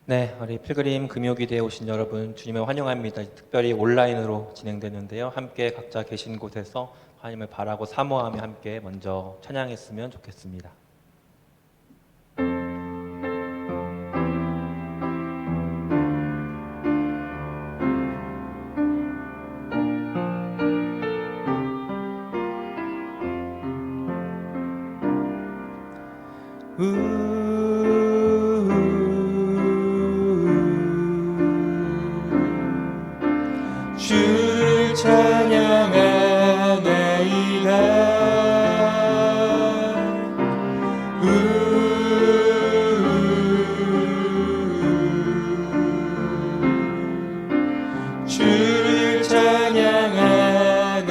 네, 우리 필그림 금요기대에 오신 여러분 주님을 환영합니다. 특별히 온라인으로 진행되는데요. 함께 각자 계신 곳에서 하나님을 바라고 사모하며 함께 먼저 찬양했으면 좋겠습니다. 주를 찬양하나이다. 주를 찬양하나이다.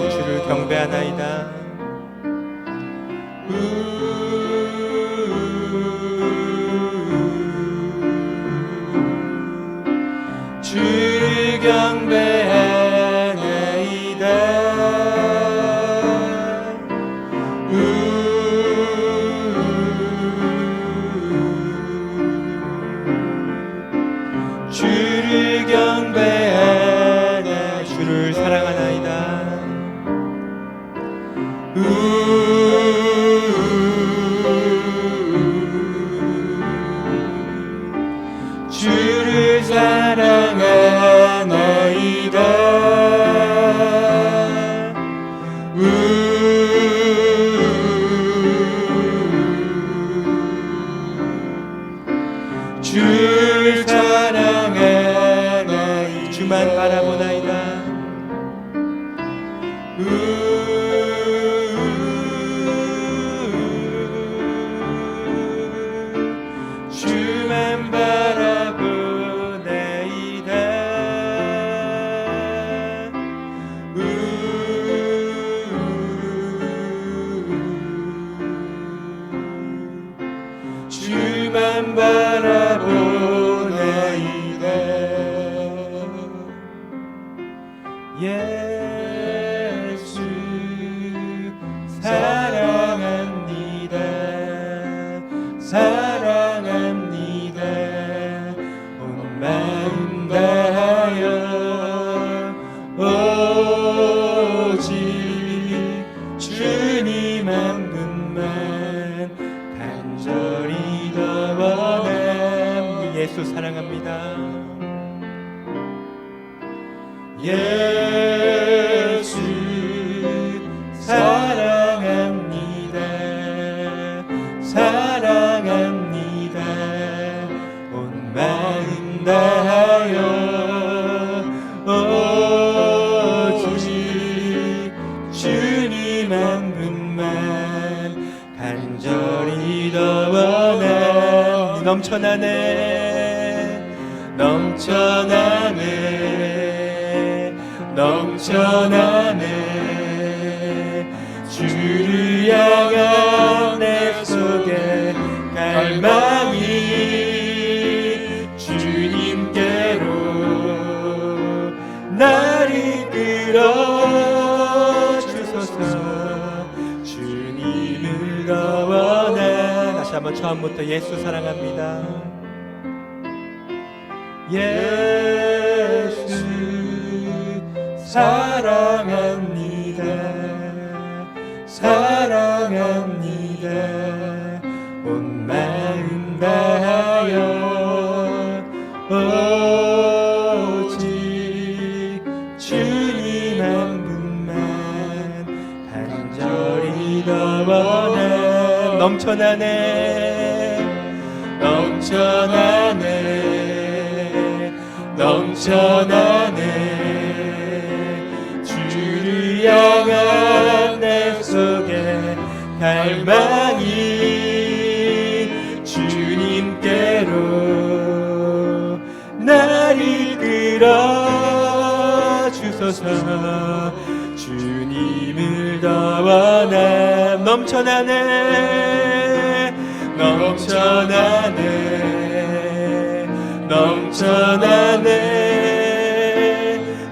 주를 경배하나이다. 주를 경배하나이다. 주를 경배하나이다. 주를 사랑하나이다. 주를 사랑하나이다. 주를 사랑하나이다. 주만 바라보나이다. 주만 바라보나이다. 주만 바라보나이다. 예수 사랑합니다. 사랑합니다. 온 마음 다하여 오직 주님 한 분만 간절히 더 원합니다. 예수 사랑합니다. 예수 사랑합니다. 사랑합니다. 온 마음 다하여 오직 주님 한 분만 간절히 더 원합니다. 넘쳐나네. 넘쳐나네. 넘쳐나네. 주를 향한 내 속에 갈망이 주님께로 날 이끌어 주소서. 주님을 더 원해. 다시 한번 처음부터 예수 사랑합니다. 예수 사랑합니다. 사랑합니다. 온 마음 다하여 오직 주님 한 분만 간절히 더 원해. 넘쳐나네. 넘쳐나네. 넘쳐나네. 주를 향한 내 속에 갈망이 주님께로 날 이끌어 주소서. 주님을 더 원함. 넘쳐나네. 넘쳐나네. 넘쳐나네.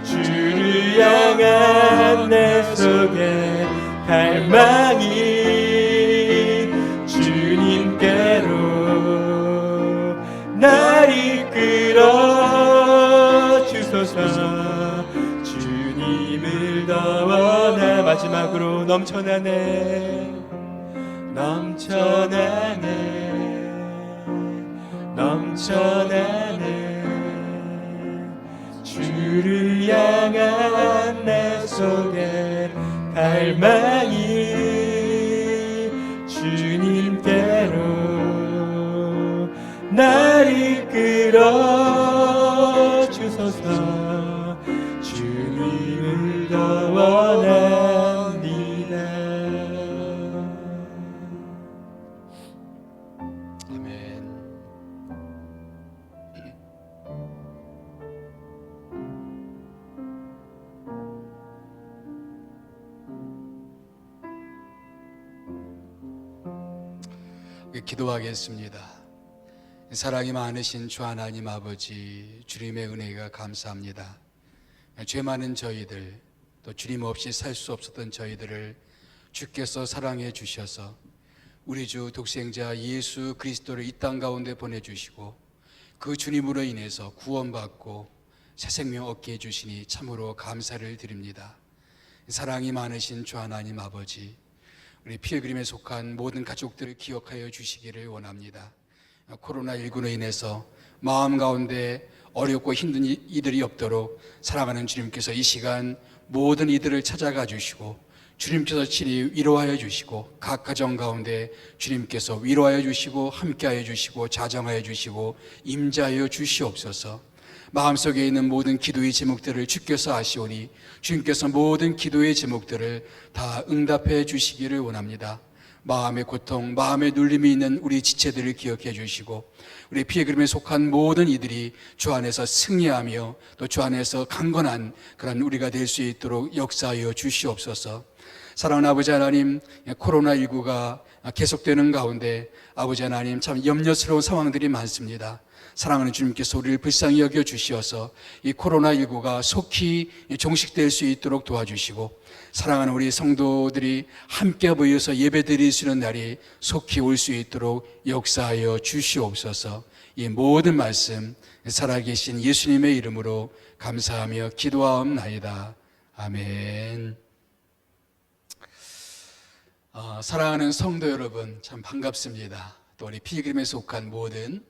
주를 향한 내 속에 갈망이 주님께로 날 이끌어 주소서. 주님을 더 원하. 마지막으로 넘쳐나네 주를 향한 내 속에 갈망이 주님께로 날 이끌어 주소서. 주님을 더 원합니다. 아멘. 기도하겠습니다. 사랑이 많으신 주 하나님 아버지, 주님의 은혜가 감사합니다. 죄 많은 저희들, 또 주님 없이 살 수 없었던 저희들을 주께서 사랑해 주셔서 우리 주 독생자 예수 그리스도를 이 땅 가운데 보내주시고 그 주님으로 인해서 구원받고 새 생명 얻게 해주시니 참으로 감사를 드립니다. 사랑이 많으신 주 하나님 아버지, 우리 필그림에 속한 모든 가족들을 기억하여 주시기를 원합니다. 코로나19로 인해서 마음 가운데 어렵고 힘든 이들이 없도록 사랑하는 주님께서 이 시간 모든 이들을 찾아가 주시고 주님께서 친히 위로하여 주시고 각 가정 가운데 주님께서 위로하여 주시고 함께하여 주시고 자정하여 주시고 임자하여 주시옵소서. 마음속에 있는 모든 기도의 제목들을 주께서 아시오니 주님께서 모든 기도의 제목들을 다 응답해 주시기를 원합니다. 마음의 고통, 마음의 눌림이 있는 우리 지체들을 기억해 주시고 우리 피의 그림에 속한 모든 이들이 주 안에서 승리하며 또 주 안에서 강건한 그런 우리가 될 수 있도록 역사하여 주시옵소서. 사랑하는 아버지 하나님, 코로나19가 계속되는 가운데 아버지 하나님 참 염려스러운 상황들이 많습니다. 사랑하는 주님께서 우리를 불쌍히 여겨 주시어서 이 코로나19가 속히 종식될 수 있도록 도와주시고 사랑하는 우리 성도들이 함께 모여서 예배드릴 수 있는 날이 속히 올 수 있도록 역사하여 주시옵소서. 이 모든 말씀 살아계신 예수님의 이름으로 감사하며 기도하옵나이다. 아멘. 사랑하는 성도 여러분, 참 반갑습니다. 또 우리 필그림에 속한 모든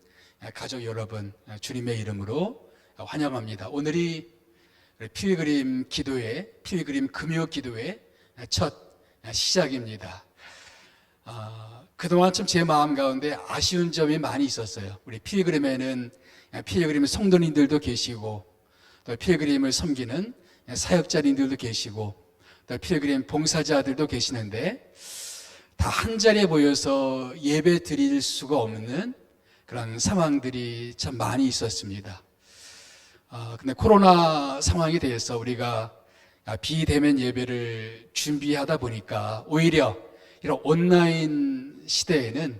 가족 여러분, 주님의 이름으로 환영합니다. 오늘이 필그림 기도회, 필그림 금요 기도회 첫 시작입니다. 그동안 좀 제 마음 가운데 아쉬운 점이 많이 있었어요. 우리 필그림에는 필그림 성도님들도 계시고 또 필그림을 섬기는 사역자님들도 계시고 또 필그림 봉사자들도 계시는데 다 한 자리에 모여서 예배 드릴 수가 없는 그런 상황들이 참 많이 있었습니다. 근데 코로나 상황에 대해서 우리가 비대면 예배를 준비하다 보니까 오히려 이런 온라인 시대에는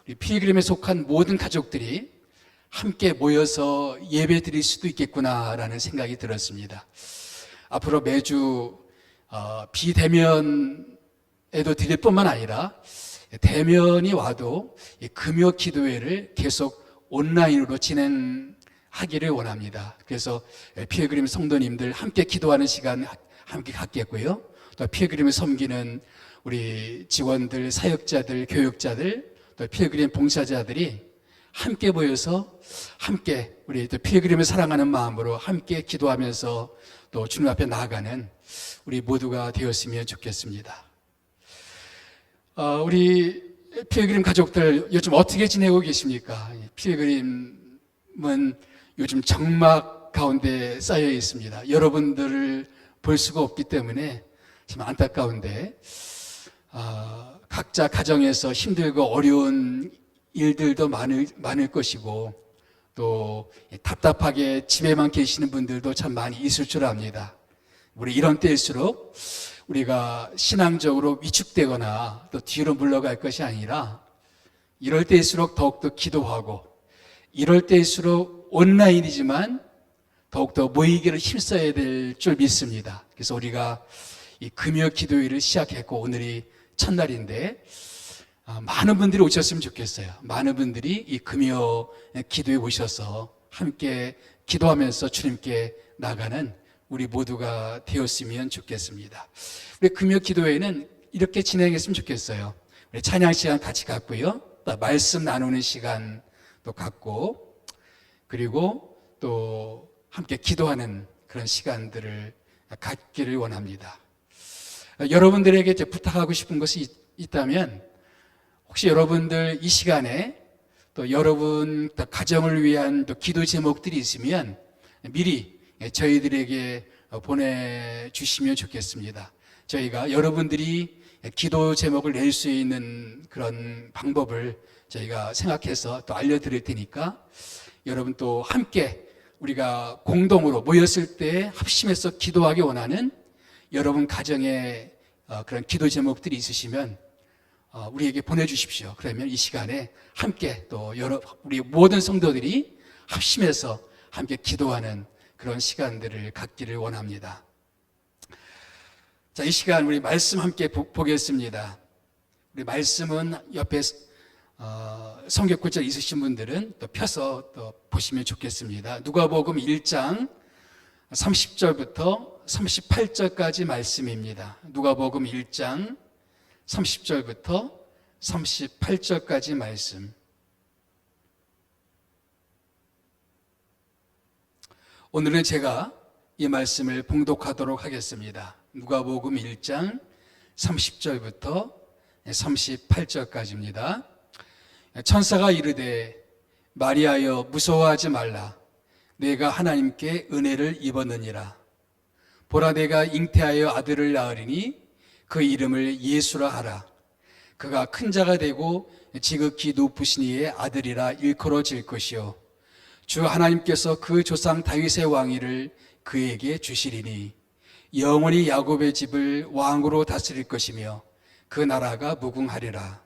우리 필그림에 속한 모든 가족들이 함께 모여서 예배 드릴 수도 있겠구나라는 생각이 들었습니다. 앞으로 매주 비대면에도 드릴 뿐만 아니라 대면이 와도 이 금요 기도회를 계속 온라인으로 진행하기를 원합니다. 그래서 필그림 성도님들 함께 기도하는 시간 함께 갖겠고요. 또 필그림을 섬기는 우리 직원들, 사역자들, 교육자들, 또 필그림 봉사자들이 함께 모여서 함께 우리 또 필그림을 사랑하는 마음으로 함께 기도하면서 또 주님 앞에 나아가는 우리 모두가 되었으면 좋겠습니다. 우리 필그림 가족들 요즘 어떻게 지내고 계십니까? 필그림은 요즘 정막 가운데 쌓여 있습니다. 여러분들을 볼 수가 없기 때문에 참 안타까운데 각자 가정에서 힘들고 어려운 일들도 많을 것이고 또 답답하게 집에만 계시는 분들도 참 많이 있을 줄 압니다. 우리 이런 때일수록 우리가 신앙적으로 위축되거나 또 뒤로 물러갈 것이 아니라 이럴 때일수록 더욱더 기도하고 이럴 때일수록 온라인이지만 더욱더 모이기를 힘써야 될 줄 믿습니다. 그래서 우리가 이 금요 기도회를 시작했고 오늘이 첫날인데 많은 분들이 오셨으면 좋겠어요. 많은 분들이 이 금요 기도에 오셔서 함께 기도하면서 주님께 나가는 우리 모두가 되었으면 좋겠습니다. 우리 금요 기도회는 이렇게 진행했으면 좋겠어요. 우리 찬양 시간 같이 갖고요. 또 말씀 나누는 시간도 갖고, 그리고 또 함께 기도하는 그런 시간들을 갖기를 원합니다. 여러분들에게 이제 부탁하고 싶은 것이 있다면, 혹시 여러분들 이 시간에 또 여러분 또 가정을 위한 또 기도 제목들이 있으면 미리 저희들에게 보내주시면 좋겠습니다. 저희가 여러분들이 기도 제목을 낼 수 있는 그런 방법을 저희가 생각해서 또 알려드릴 테니까, 여러분 또 함께 우리가 공동으로 모였을 때 합심해서 기도하기 원하는 여러분 가정에 그런 기도 제목들이 있으시면 우리에게 보내주십시오. 그러면 이 시간에 함께 또 우리 모든 성도들이 합심해서 함께 기도하는 그런 시간들을 갖기를 원합니다. 자, 이 시간 우리 말씀 함께 보겠습니다. 우리 말씀은 옆에 성경구절 있으신 분들은 또 펴서 또 보시면 좋겠습니다. 누가복음 1장 30절부터 38절까지 말씀입니다. 누가복음 1장 30절부터 38절까지 말씀. 오늘은 제가 이 말씀을 봉독하도록 하겠습니다. 누가복음 1장 30절부터 38절까지입니다. 천사가 이르되 마리아여 무서워하지 말라. 내가 하나님께 은혜를 입었느니라. 보라 내가 잉태하여 아들을 낳으리니 그 이름을 예수라 하라. 그가 큰 자가 되고 지극히 높으신 이의 아들이라 일컬어질 것이요 주 하나님께서 그 조상 다윗의 왕위를 그에게 주시리니 영원히 야곱의 집을 왕으로 다스릴 것이며 그 나라가 무궁하리라.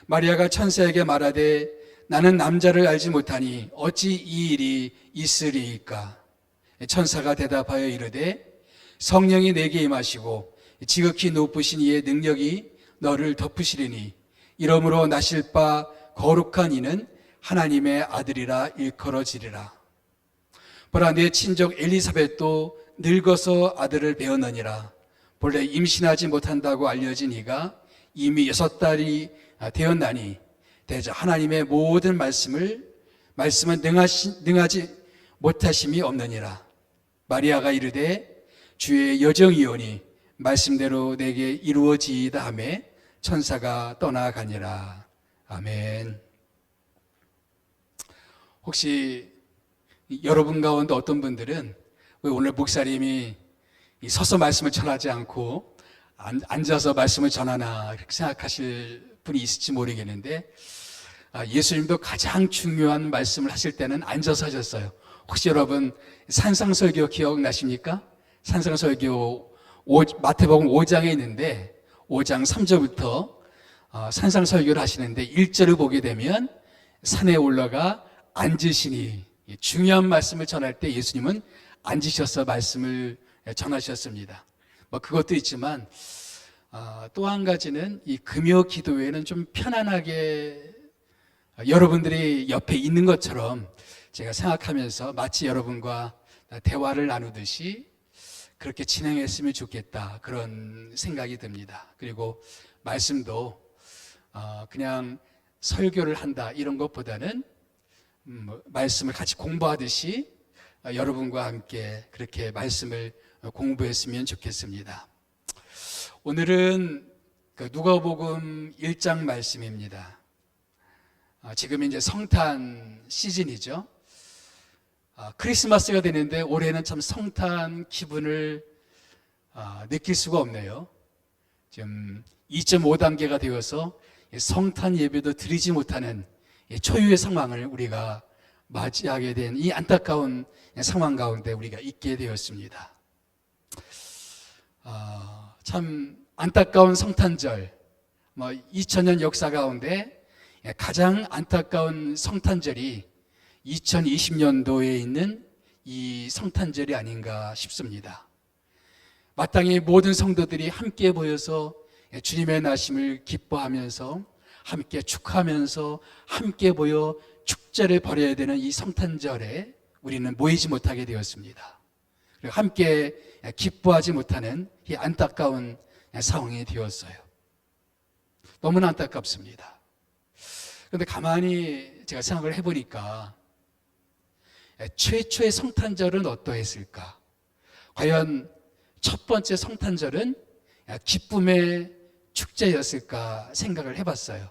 마리아가 천사에게 말하되 나는 남자를 알지 못하니 어찌 이 일이 있으리이까. 천사가 대답하여 이르되 성령이 내게 임하시고 지극히 높으신 이의 능력이 너를 덮으시리니 이러므로 나실 바 거룩한 이는 하나님의 아들이라 일컬어지리라. 보라 내 친족 엘리사벳도 늙어서 아들을 배었느니라. 본래 임신하지 못한다고 알려진 이가 이미 6달이 되었나니 대저 하나님의 모든 말씀은 능하지 못하심이 없느니라. 마리아가 이르되 주의 여정이오니 말씀대로 내게 이루어지이다 하며 천사가 떠나가니라. 아멘. 혹시 여러분 가운데 어떤 분들은 왜 오늘 목사님이 서서 말씀을 전하지 않고 앉아서 말씀을 전하나 이렇게 생각하실 분이 있을지 모르겠는데, 예수님도 가장 중요한 말씀을 하실 때는 앉아서 하셨어요. 혹시 여러분 산상설교 기억나십니까? 산상설교 마태복음 5장에 있는데 5장 3절부터 산상설교를 하시는데 1절을 보게 되면 산에 올라가 앉으시니, 중요한 말씀을 전할 때 예수님은 앉으셔서 말씀을 전하셨습니다. 그것도 있지만 또 한 가지는 이 금요 기도회는 좀 편안하게 여러분들이 옆에 있는 것처럼 제가 생각하면서 마치 여러분과 대화를 나누듯이 그렇게 진행했으면 좋겠다, 그런 생각이 듭니다. 그리고 말씀도 그냥 설교를 한다 이런 것보다는 말씀을 같이 공부하듯이 여러분과 함께 그렇게 말씀을 공부했으면 좋겠습니다. 오늘은 누가복음 1장 말씀입니다. 지금 이제 성탄 시즌이죠. 크리스마스가 되는데 올해는 참 성탄 기분을 느낄 수가 없네요. 지금 2.5단계가 되어서 성탄 예배도 드리지 못하는 초유의 상황을 우리가 맞이하게 된 이 안타까운 상황 가운데 우리가 있게 되었습니다. 참 안타까운 성탄절, 2000년 역사 가운데 가장 안타까운 성탄절이 2020년도에 있는 이 성탄절이 아닌가 싶습니다. 마땅히 모든 성도들이 함께 모여서 주님의 나심을 기뻐하면서 함께 축하하면서 함께 모여 축제를 벌여야 되는 이 성탄절에 우리는 모이지 못하게 되었습니다. 그리고 함께 기뻐하지 못하는 이 안타까운 상황이 되었어요. 너무나 안타깝습니다. 그런데 가만히 제가 생각을 해보니까 최초의 성탄절은 어떠했을까? 과연 첫 번째 성탄절은 기쁨의 축제였을까 생각을 해봤어요.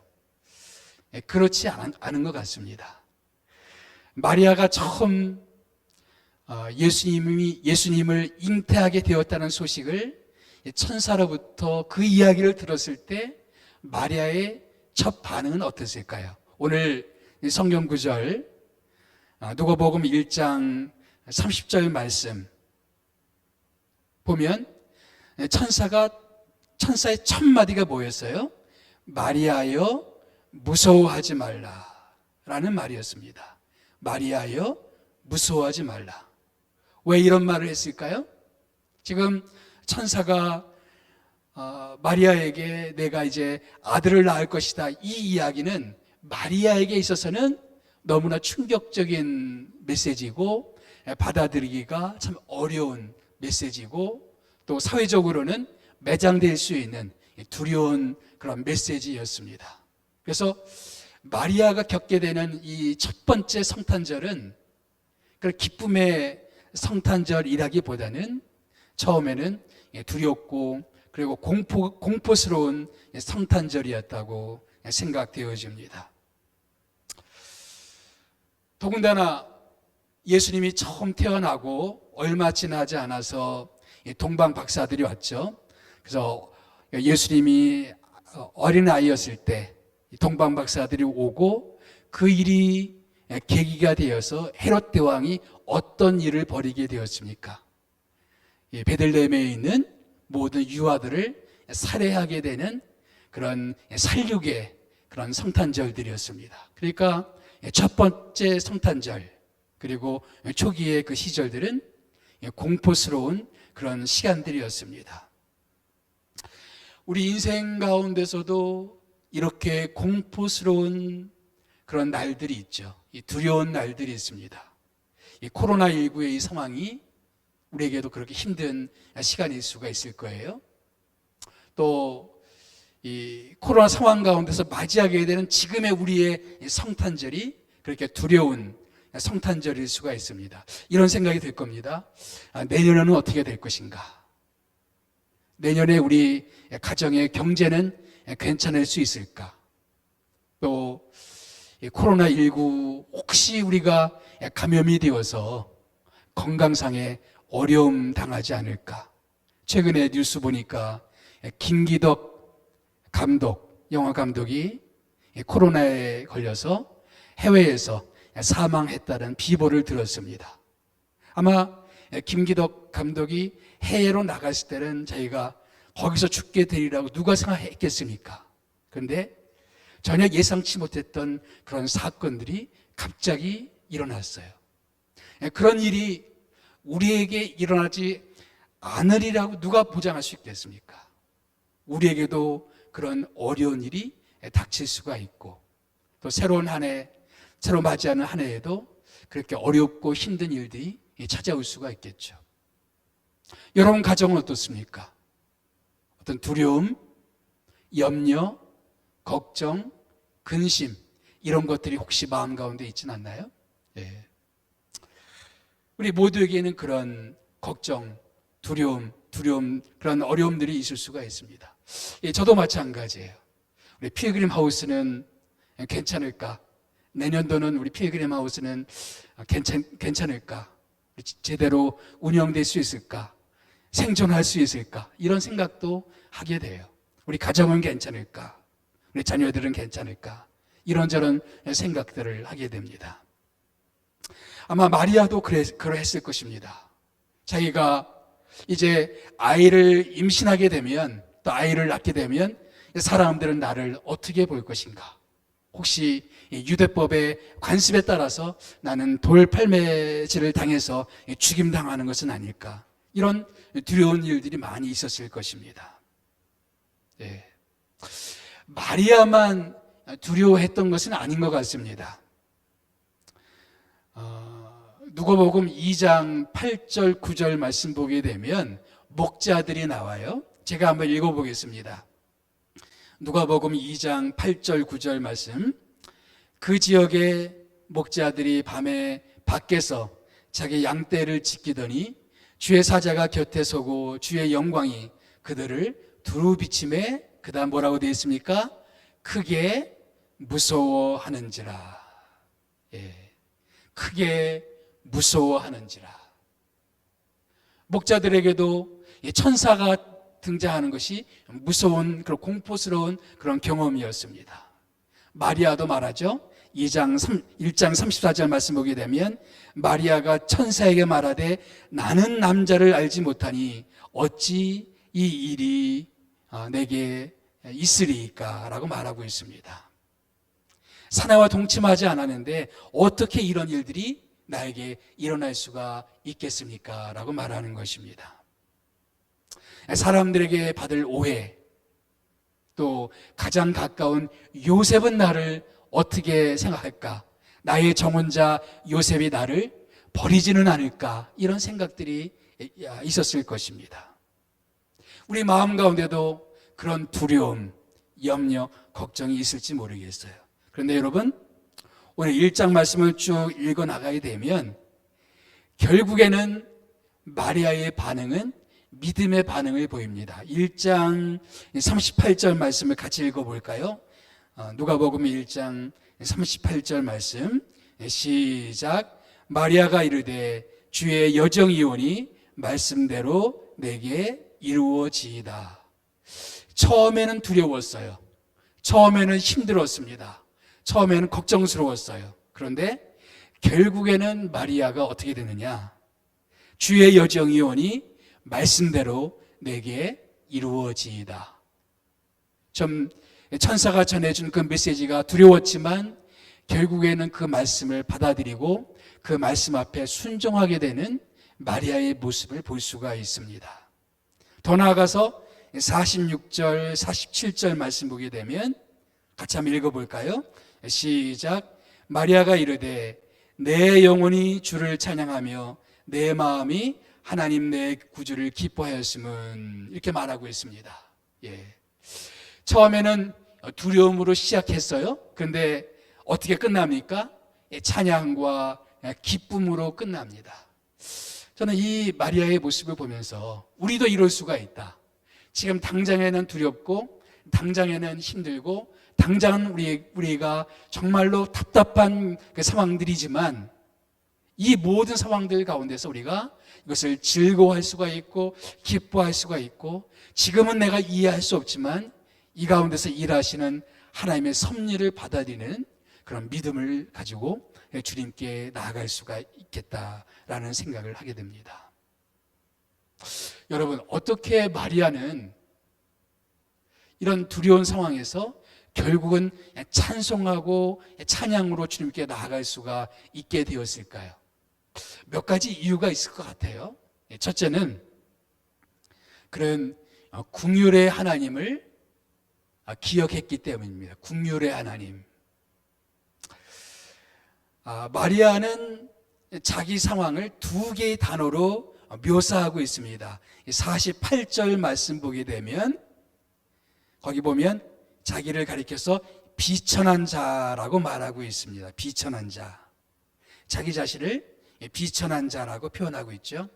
그렇지 않은 것 같습니다. 마리아가 처음 예수님을 잉태하게 되었다는 소식을 천사로부터 그 이야기를 들었을 때 마리아의 첫 반응은 어땠을까요? 오늘 성경 구절 누가복음 1장 30절 말씀 보면 천사의 첫 마디가 뭐였어요? 마리아여 무서워하지 말라라는 말이었습니다. 마리아여 무서워하지 말라. 왜 이런 말을 했을까요? 지금 천사가 마리아에게 내가 이제 아들을 낳을 것이다, 이 이야기는 마리아에게 있어서는 너무나 충격적인 메시지고 받아들이기가 참 어려운 메시지고 또 사회적으로는 매장될 수 있는 두려운 그런 메시지였습니다. 그래서 마리아가 겪게 되는 이 첫 번째 성탄절은 그 기쁨의 성탄절이라기보다는 처음에는 두렵고 그리고 공포스러운 성탄절이었다고 생각되어집니다. 더군다나 예수님이 처음 태어나고 얼마 지나지 않아서 동방 박사들이 왔죠. 그래서 예수님이 어린아이였을 때 동방 박사들이 오고 그 일이 계기가 되어서 헤롯 대왕이 어떤 일을 벌이게 되었습니까? 베들레헴에 있는 모든 유아들을 살해하게 되는 그런 살육의 그런 성탄절들이었습니다. 그러니까 첫 번째 성탄절 그리고 초기의 그 시절들은 공포스러운 그런 시간들이었습니다. 우리 인생 가운데서도 이렇게 공포스러운 그런 날들이 있죠. 이 두려운 날들이 있습니다. 이 코로나19의 이 상황이 우리에게도 그렇게 힘든 시간일 수가 있을 거예요. 또 이 코로나 상황 가운데서 맞이하게 되는 지금의 우리의 성탄절이 그렇게 두려운 성탄절일 수가 있습니다. 이런 생각이 들 겁니다. 내년에는 어떻게 될 것인가? 내년에 우리 가정의 경제는 괜찮을 수 있을까? 또 코로나19 혹시 우리가 감염이 되어서 건강상에 어려움 당하지 않을까? 최근에 뉴스 보니까 김기덕 감독, 영화 감독이 코로나에 걸려서 해외에서 사망했다는 비보를 들었습니다. 아마 김기덕 감독이 해외로 나갔을 때는 저희가 거기서 죽게 되리라고 누가 생각했겠습니까? 그런데 전혀 예상치 못했던 그런 사건들이 갑자기 일어났어요. 그런 일이 우리에게 일어나지 않으리라고 누가 보장할 수 있겠습니까? 우리에게도 그런 어려운 일이 닥칠 수가 있고 또 새로운 한 해, 새로 맞이하는 한 해에도 그렇게 어렵고 힘든 일들이 찾아올 수가 있겠죠. 여러분 가정은 어떻습니까? 어떤 두려움, 염려, 걱정, 근심 이런 것들이 혹시 마음 가운데 있지는 않나요? 예. 우리 모두에게는 그런 걱정, 두려움 그런 어려움들이 있을 수가 있습니다. 예, 저도 마찬가지예요. 우리 필그림 하우스는 괜찮을까? 내년도는 우리 필그림 하우스는 괜찮을까? 제대로 운영될 수 있을까? 생존할 수 있을까? 이런 생각도 하게 돼요. 우리 가정은 괜찮을까? 우리 자녀들은 괜찮을까? 이런저런 생각들을 하게 됩니다. 아마 마리아도 그러했을 것입니다. 자기가 이제 아이를 임신하게 되면 또 아이를 낳게 되면 사람들은 나를 어떻게 볼 것인가? 혹시 유대법의 관습에 따라서 나는 돌팔매질을 당해서 죽임당하는 것은 아닐까? 이런 두려운 일들이 많이 있었을 것입니다. 네. 마리아만 두려워했던 것은 아닌 것 같습니다. 누가복음 2장 8절 9절 말씀 보게 되면 목자들이 나와요. 제가 한번 읽어보겠습니다. 누가복음 2장 8절 9절 말씀. 그 지역의 목자들이 밤에 밖에서 자기 양떼를 지키더니 주의 사자가 곁에 서고 주의 영광이 그들을 두루 비침에, 그 다음 뭐라고 되어 있습니까? 크게 무서워하는지라. 크게 무서워하는지라. 목자들에게도 천사가 등장하는 것이 무서운, 그런 공포스러운 그런 경험이었습니다. 마리아도 말하죠. 1장 34절 말씀 보게 되면 마리아가 천사에게 말하되 나는 남자를 알지 못하니 어찌 이 일이 내게 있으리까 라고 말하고 있습니다. 사내와 동침하지 않았는데 어떻게 이런 일들이 나에게 일어날 수가 있겠습니까? 라고 말하는 것입니다. 사람들에게 받을 오해, 또 가장 가까운 요셉은 나를 어떻게 생각할까? 나의 정혼자 요셉이 나를 버리지는 않을까? 이런 생각들이 있었을 것입니다. 우리 마음 가운데도 그런 두려움, 염려, 걱정이 있을지 모르겠어요. 그런데 여러분, 오늘 1장 말씀을 쭉 읽어 나가게 되면 결국에는 마리아의 반응은 믿음의 반응을 보입니다. 1장 38절 말씀을 같이 읽어볼까요? 누가복음 1장 38절 말씀 시작. 마리아가 이르되 주의 여정이오니 말씀대로 내게 이루어지이다. 처음에는 두려웠어요. 처음에는 힘들었습니다. 처음에는 걱정스러웠어요. 그런데 결국에는 마리아가 어떻게 되느냐? 주의 여정이오니 말씀대로 내게 이루어지이다. 좀 천사가 전해준 그 메시지가 두려웠지만 결국에는 그 말씀을 받아들이고 그 말씀 앞에 순종하게 되는 마리아의 모습을 볼 수가 있습니다. 더 나아가서 46절, 47절 말씀 보게 되면 같이 한번 읽어볼까요? 시작. 마리아가 이르되 내 영혼이 주를 찬양하며 내 마음이 하나님 내 구주를 기뻐하였음은, 이렇게 말하고 있습니다. 처음에는 두려움으로 시작했어요. 그런데 어떻게 끝납니까? 찬양과 기쁨으로 끝납니다. 저는 이 마리아의 모습을 보면서 우리도 이럴 수가 있다. 지금 당장에는 두렵고 당장에는 힘들고 당장은 우리가 정말로 답답한 그 상황들이지만 이 모든 상황들 가운데서 우리가 이것을 즐거워할 수가 있고 기뻐할 수가 있고, 지금은 내가 이해할 수 없지만 이 가운데서 일하시는 하나님의 섭리를 받아들이는 그런 믿음을 가지고 주님께 나아갈 수가 있겠다라는 생각을 하게 됩니다. 여러분, 어떻게 마리아는 이런 두려운 상황에서 결국은 찬송하고 찬양으로 주님께 나아갈 수가 있게 되었을까요? 몇 가지 이유가 있을 것 같아요. 첫째는 그런 긍휼의 하나님을 기억했기 때문입니다. 긍휼의 하나님. 마리아는 자기 상황을 두 개의 단어로 묘사하고 있습니다. 48절 말씀 보게 되면 거기 보면 자기를 가리켜서 비천한 자라고 말하고 있습니다. 비천한 자. 자기 자신을 비천한 자라고 표현하고 있죠.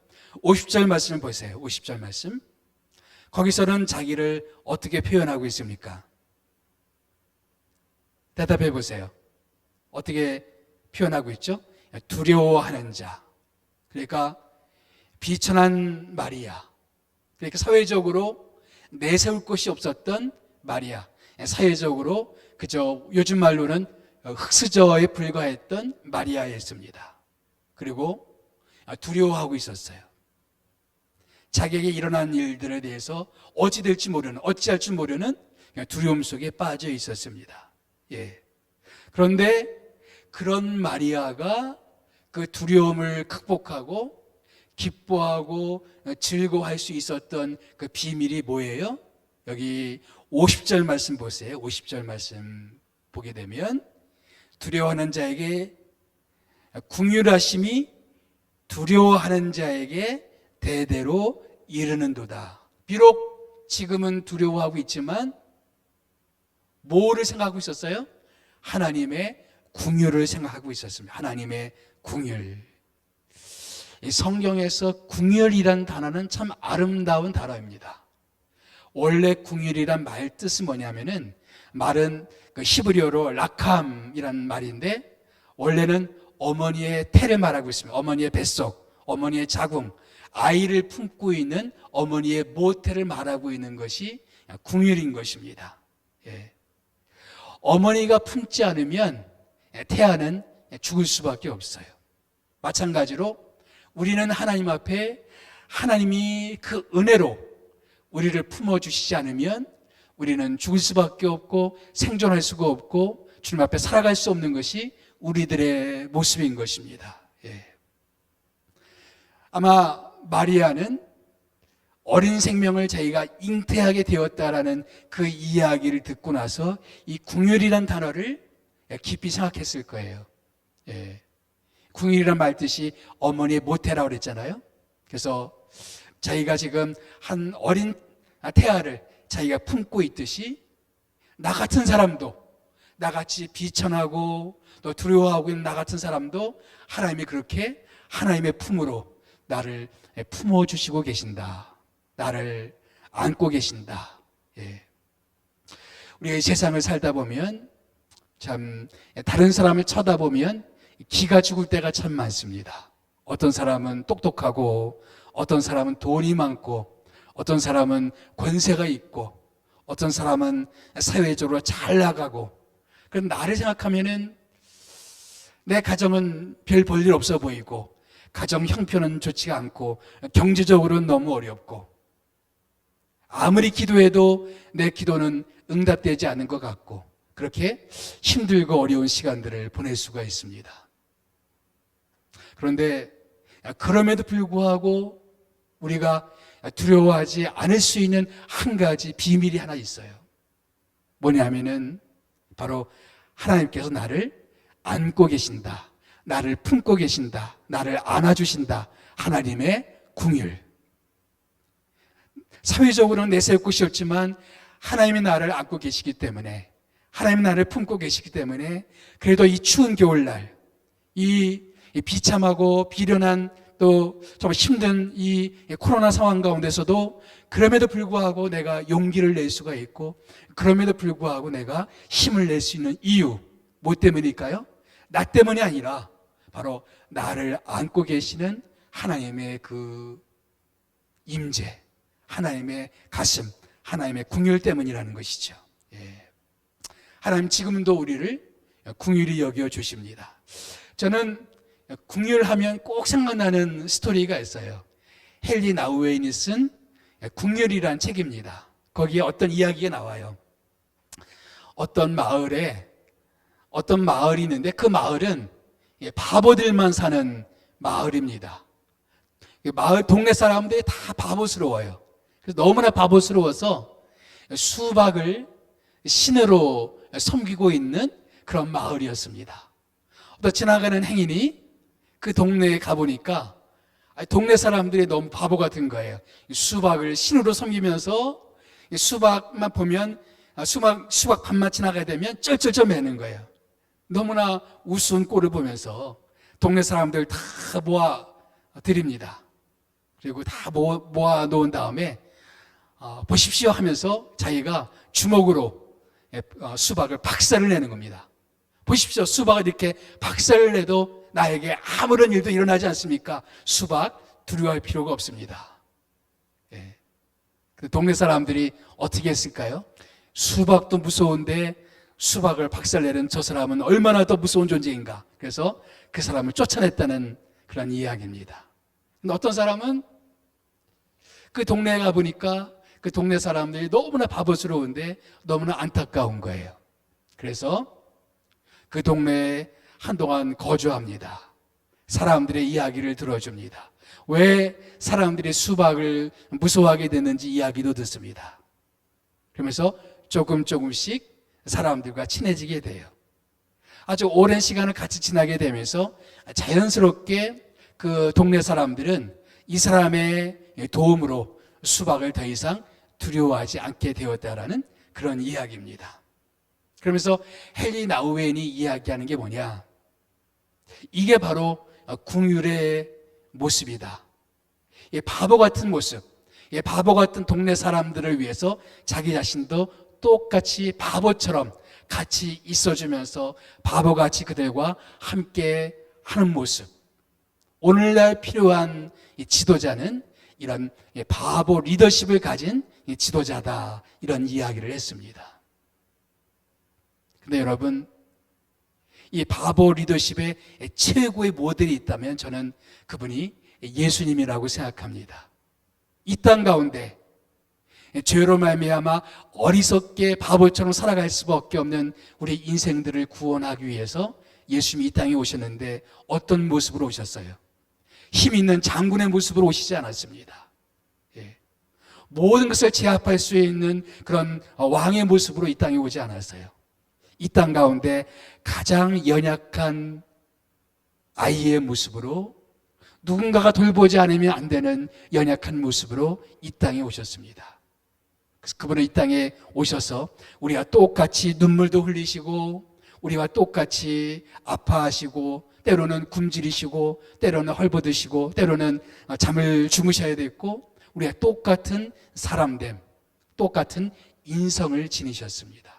50절 말씀 보세요. 50절 말씀. 거기서는 자기를 어떻게 표현하고 있습니까? 대답해 보세요. 어떻게 표현하고 있죠? 두려워하는 자. 그러니까 비천한 마리아. 그러니까 사회적으로 내세울 곳이 없었던 마리아. 사회적으로 그저 요즘 말로는 흑수저에 불과했던 마리아였습니다. 그리고 두려워하고 있었어요. 자기에게 일어난 일들에 대해서 어찌할 줄 모르는 두려움 속에 빠져 있었습니다. 그런데 그런 마리아가 그 두려움을 극복하고 기뻐하고 즐거워할 수 있었던 그 비밀이 뭐예요? 여기 50절 말씀 보세요. 50절 말씀 보게 되면 두려워하는 자에게 긍휼하심이 두려워하는 자에게 대대로 이르는도다. 비록 지금은 두려워하고 있지만 뭐를 생각하고 있었어요? 하나님의 긍휼을 생각하고 있었습니다. 하나님의 긍휼. 이 성경에서 긍휼이란 단어는 참 아름다운 단어입니다. 원래 긍휼이란 말 뜻은 뭐냐면은 말은 그 히브리어로 라캄이란 말인데 원래는 어머니의 태를 말하고 있습니다. 어머니의 뱃속, 어머니의 자궁, 아이를 품고 있는 어머니의 모태를 말하고 있는 것이 긍휼인 것입니다. 예. 어머니가 품지 않으면 태아는 죽을 수밖에 없어요. 마찬가지로 우리는 하나님 앞에 하나님이 그 은혜로 우리를 품어주시지 않으면 우리는 죽을 수밖에 없고 생존할 수가 없고 주님 앞에 살아갈 수 없는 것이 우리들의 모습인 것입니다. 예. 아마 마리아는 어린 생명을 자기가 잉태하게 되었다라는 그 이야기를 듣고 나서 이 긍휼이란 단어를 깊이 생각했을 거예요. 예. 긍휼이란 말 뜻이 어머니의 모태라고 그랬잖아요. 그래서 자기가 지금 한 어린 태아를 자기가 품고 있듯이 나 같은 사람도, 나같이 비천하고 또 두려워하고 있는 나 같은 사람도 하나님이 그렇게 하나님의 품으로 나를 품어주시고 계신다. 나를 안고 계신다. 예. 우리가 이 세상을 살다 보면 참 다른 사람을 쳐다보면 기가 죽을 때가 참 많습니다. 어떤 사람은 똑똑하고 어떤 사람은 돈이 많고 어떤 사람은 권세가 있고 어떤 사람은 사회적으로 잘 나가고 그럼 나를 생각하면은 내 가정은 별 볼일 없어 보이고 가정 형편은 좋지가 않고 경제적으로는 너무 어렵고 아무리 기도해도 내 기도는 응답되지 않는 것 같고 그렇게 힘들고 어려운 시간들을 보낼 수가 있습니다. 그런데 그럼에도 불구하고 우리가 두려워하지 않을 수 있는 한 가지 비밀이 하나 있어요. 뭐냐면은 바로 하나님께서 나를 안고 계신다. 나를 품고 계신다. 나를 안아주신다. 하나님의 긍휼. 사회적으로는 내세울 곳이 없지만 하나님이 나를 안고 계시기 때문에 하나님이 나를 품고 계시기 때문에 그래도 이 추운 겨울날 이 비참하고 비련한 또 정말 힘든 이 코로나 상황 가운데서도 그럼에도 불구하고 내가 용기를 낼 수가 있고 그럼에도 불구하고 내가 힘을 낼 수 있는 이유 뭐 때문일까요? 나 때문이 아니라 바로 나를 안고 계시는 하나님의 그 임재, 하나님의 가슴, 하나님의 긍휼 때문이라는 것이죠. 예. 하나님 지금도 우리를 긍휼히 여겨 주십니다. 저는 긍휼하면 꼭 생각나는 스토리가 있어요. 헨리 나우웨인이 쓴 긍휼이란 책입니다. 거기에 어떤 이야기가 나와요. 어떤 마을이 있는데 그 마을은 바보들만 사는 마을입니다. 마을 동네 사람들이 다 바보스러워요. 그래서 너무나 바보스러워서 수박을 신으로 섬기고 있는 그런 마을이었습니다. 또 지나가는 행인이 그 동네에 가보니까 동네 사람들이 너무 바보 같은 거예요. 수박을 신으로 섬기면서 수박만 보면 수박 반만 지나가야 되면 쩔쩔쩔 매는 거예요. 너무나 우스운 꼴을 보면서 동네 사람들 다 모아 드립니다. 그리고 다 모아 놓은 다음에 보십시오 하면서 자기가 주먹으로 수박을 박살을 내는 겁니다. 보십시오. 수박을 이렇게 박살을 내도 나에게 아무런 일도 일어나지 않습니까? 수박 두려워할 필요가 없습니다. 예. 그 동네 사람들이 어떻게 했을까요? 수박도 무서운데 수박을 박살내는 저 사람은 얼마나 더 무서운 존재인가. 그래서 그 사람을 쫓아냈다는 그런 이야기입니다. 근데 어떤 사람은 그 동네에 가보니까 그 동네 사람들이 너무나 바보스러운데 너무나 안타까운 거예요. 그래서 그 동네에 한동안 거주합니다. 사람들의 이야기를 들어줍니다. 왜 사람들이 수박을 무서워하게 됐는지 이야기도 듣습니다. 그러면서 조금씩 사람들과 친해지게 돼요. 아주 오랜 시간을 같이 지나게 되면서 자연스럽게 그 동네 사람들은 이 사람의 도움으로 수박을 더 이상 두려워하지 않게 되었다라는 그런 이야기입니다. 그러면서 헨리 나우엔이 이야기하는 게 뭐냐? 이게 바로 긍휼의 모습이다. 이 바보 같은 모습, 이 바보 같은 동네 사람들을 위해서 자기 자신도 똑같이 바보처럼 같이 있어주면서 바보같이 그들과 함께 하는 모습. 오늘날 필요한 이 지도자는 이런 바보 리더십을 가진 이 지도자다. 이런 이야기를 했습니다. 근데 여러분, 이 바보 리더십의 최고의 모델이 있다면 저는 그분이 예수님이라고 생각합니다. 이 땅 가운데 죄로 말미암아 어리석게 바보처럼 살아갈 수밖에 없는 우리 인생들을 구원하기 위해서 예수님이 이 땅에 오셨는데 어떤 모습으로 오셨어요? 힘 있는 장군의 모습으로 오시지 않았습니다. 예. 모든 것을 제압할 수 있는 그런 왕의 모습으로 이 땅에 오지 않았어요. 이 땅 가운데 가장 연약한 아이의 모습으로, 누군가가 돌보지 않으면 안 되는 연약한 모습으로 이 땅에 오셨습니다. 그래서 그분은 이 땅에 오셔서 우리와 똑같이 눈물도 흘리시고, 우리와 똑같이 아파하시고, 때로는 굶주리시고, 때로는 헐벗으시고, 때로는 잠을 주무셔야 됐고, 우리와 똑같은 사람됨, 똑같은 인성을 지니셨습니다.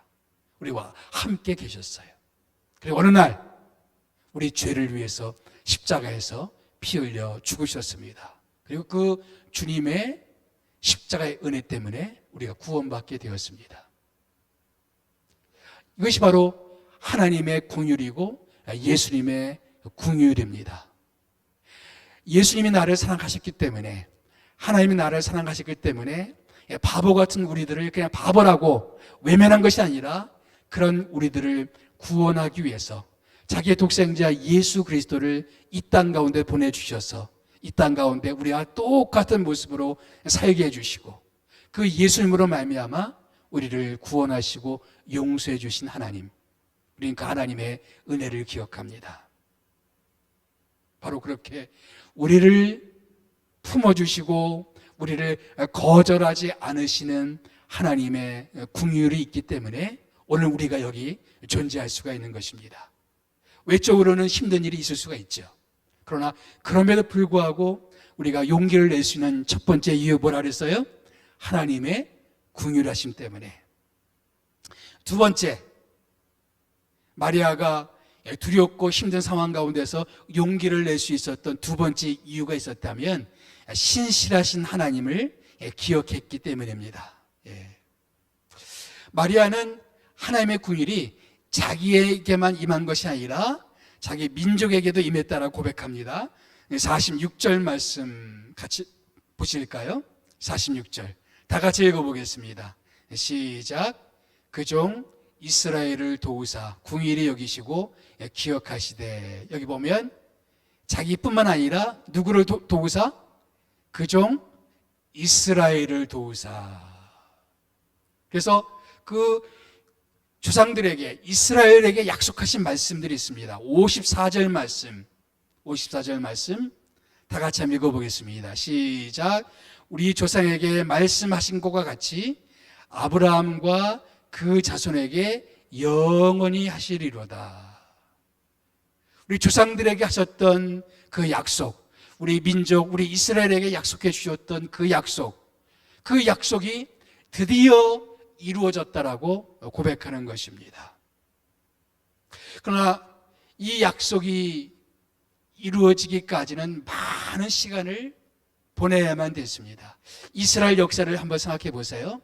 우리와 함께 계셨어요. 그리고 어느 날 우리 죄를 위해서 십자가에서 피 흘려 죽으셨습니다. 그리고 그 주님의 십자가의 은혜 때문에 우리가 구원받게 되었습니다. 이것이 바로 하나님의 긍휼이고 예수님의 긍휼입니다. 예수님이 나를 사랑하셨기 때문에, 하나님이 나를 사랑하셨기 때문에 바보 같은 우리들을 그냥 바보라고 외면한 것이 아니라 그런 우리들을 구원하기 위해서 자기의 독생자 예수 그리스도를 이 땅 가운데 보내주셔서 이 땅 가운데 우리와 똑같은 모습으로 살게 해주시고, 그 예수님으로 말미암아 우리를 구원하시고 용서해 주신 하나님, 우리는 그 하나님의 은혜를 기억합니다. 바로 그렇게 우리를 품어주시고 우리를 거절하지 않으시는 하나님의 긍휼이 있기 때문에 오늘 우리가 여기 존재할 수가 있는 것입니다. 외적으로는 힘든 일이 있을 수가 있죠. 그러나 그럼에도 불구하고 우리가 용기를 낼 수 있는 첫 번째 이유 뭐라 그랬어요? 하나님의 긍휼하심 때문에. 두 번째, 마리아가 두렵고 힘든 상황 가운데서 용기를 낼 수 있었던 두 번째 이유가 있었다면 신실하신 하나님을 기억했기 때문입니다. 마리아는 하나님의 긍휼이 자기에게만 임한 것이 아니라 자기 민족에게도 임했다라고 고백합니다. 46절 말씀 같이 보실까요? 46절 다 같이 읽어보겠습니다. 시작. 그 종 이스라엘을 도우사 긍휼히 여기시고 기억하시되. 여기 보면 자기뿐만 아니라 누구를 도우사? 그 종 이스라엘을 도우사. 그래서 그 조상들에게, 이스라엘에게 약속하신 말씀들이 있습니다. 54절 말씀 다 같이 한번 읽어보겠습니다. 시작. 우리 조상에게 말씀하신 것과 같이 아브라함과 그 자손에게 영원히 하시리로다. 우리 조상들에게 하셨던 그 약속, 우리 민족, 우리 이스라엘에게 약속해 주셨던 그 약속이 드디어 이루어졌다라고 고백하는 것입니다. 그러나 이 약속이 이루어지기까지는 많은 시간을 보내야만 됐습니다. 이스라엘 역사를 한번 생각해 보세요.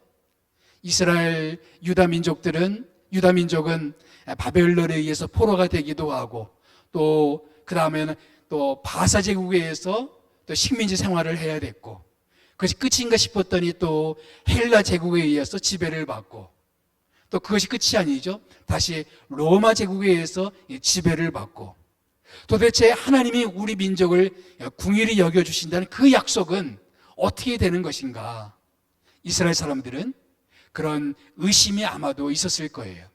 이스라엘 유다 민족은 바벨론에 의해서 포로가 되기도 하고, 또 그 다음에는 또 바사 제국에 의해서 또 식민지 생활을 해야 됐고, 그것이 끝인가 싶었더니 또 헬라 제국에 의해서 지배를 받고, 또 그것이 끝이 아니죠. 다시 로마 제국에 의해서 지배를 받고, 도대체 하나님이 우리 민족을 긍휼히 여겨주신다는 그 약속은 어떻게 되는 것인가? 이스라엘 사람들은 그런 의심이 아마도 있었을 거예요.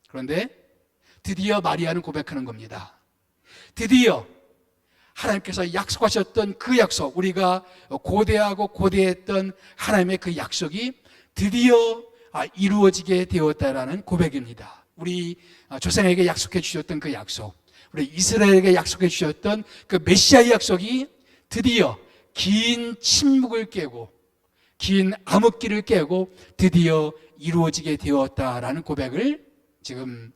그런데 드디어 마리아는 고백하는 겁니다. 드디어 하나님께서 약속하셨던 그 약속, 우리가 고대하고 고대했던 하나님의 그 약속이 드디어 이루어지게 되었다라는 고백입니다. 우리 조상에게 약속해 주셨던 그 약속, 우리 이스라엘에게 약속해 주셨던 그 메시아의 약속이 드디어 긴 침묵을 깨고 긴 암흑기를 깨고 드디어 이루어지게 되었다라는 고백을 지금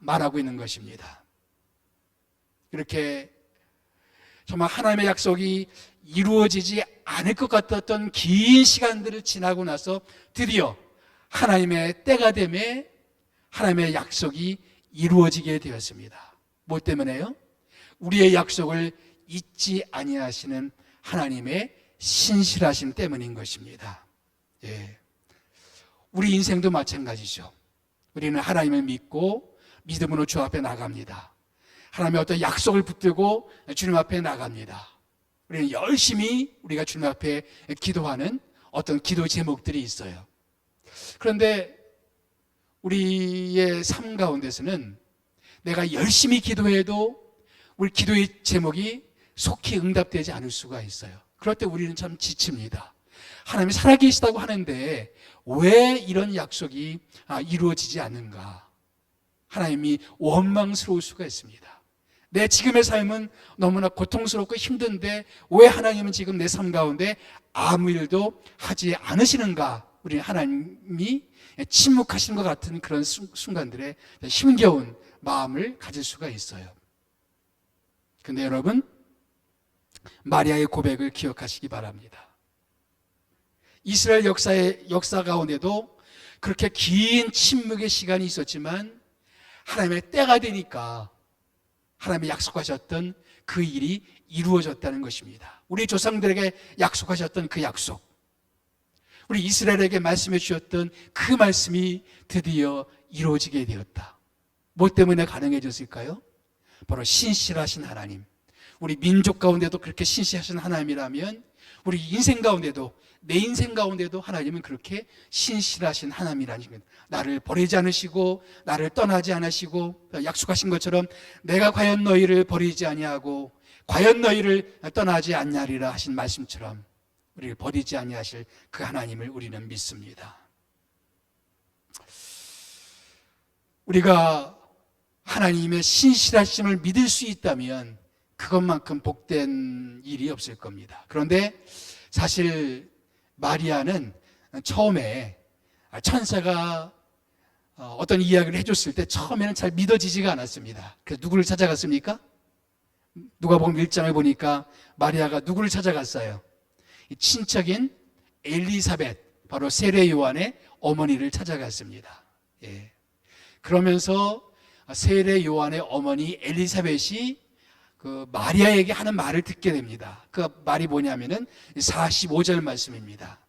말하고 있는 것입니다. 이렇게 정말 하나님의 약속이 이루어지지 않을 것 같았던 긴 시간들을 지나고 나서 드디어 하나님의 때가 되매 하나님의 약속이 이루어지게 되었습니다. 뭐 때문에요? 우리의 약속을 잊지 아니하시는 하나님의 신실하심 때문인 것입니다. 예. 우리 인생도 마찬가지죠. 우리는 하나님을 믿고 믿음으로 주 앞에 나갑니다. 하나님의 어떤 약속을 붙들고 주님 앞에 나갑니다. 우리는 열심히 우리가 주님 앞에 기도하는 어떤 기도 제목들이 있어요. 그런데 우리의 삶 가운데서는 내가 열심히 기도해도 우리 기도의 제목이 속히 응답되지 않을 수가 있어요. 그럴 때 우리는 참 지칩니다. 하나님이 살아계시다고 하는데 왜 이런 약속이 이루어지지 않는가? 하나님이 원망스러울 수가 있습니다. 내 지금의 삶은 너무나 고통스럽고 힘든데 왜 하나님은 지금 내 삶 가운데 아무 일도 하지 않으시는가? 우리 하나님이 침묵하시는 것 같은 그런 순간들에 힘겨운 마음을 가질 수가 있어요. 근데 여러분, 마리아의 고백을 기억하시기 바랍니다. 이스라엘 역사 가운데도 그렇게 긴 침묵의 시간이 있었지만 하나님의 때가 되니까 하나님이 약속하셨던 그 일이 이루어졌다는 것입니다. 우리 조상들에게 약속하셨던 그 약속, 우리 이스라엘에게 말씀해 주셨던 그 말씀이 드디어 이루어지게 되었다. 뭐 때문에 가능해졌을까요? 바로 신실하신 하나님. 우리 민족 가운데도 그렇게 신실하신 하나님이라면 우리 인생 가운데도, 내 인생 가운데도 하나님은 그렇게 신실하신 하나님이라는 것. 나를 버리지 않으시고 나를 떠나지 않으시고 약속하신 것처럼 내가 과연 너희를 버리지 아니하고 과연 너희를 떠나지 않냐리라 하신 말씀처럼 우리를 버리지 아니하실 그 하나님을 우리는 믿습니다. 우리가 하나님의 신실하심을 믿을 수 있다면 그것만큼 복된 일이 없을 겁니다. 그런데 사실 마리아는 처음에 천사가 어떤 이야기를 해줬을 때 처음에는 잘 믿어지지가 않았습니다. 그래서 누구를 찾아갔습니까? 누가복음 1장을 보니까 마리아가 누구를 찾아갔어요? 친척인 엘리사벳, 바로 세례 요한의 어머니를 찾아갔습니다. 예. 그러면서 세례 요한의 어머니 엘리사벳이 그 마리아에게 하는 말을 듣게 됩니다. 그 말이 뭐냐면은 45절 말씀입니다.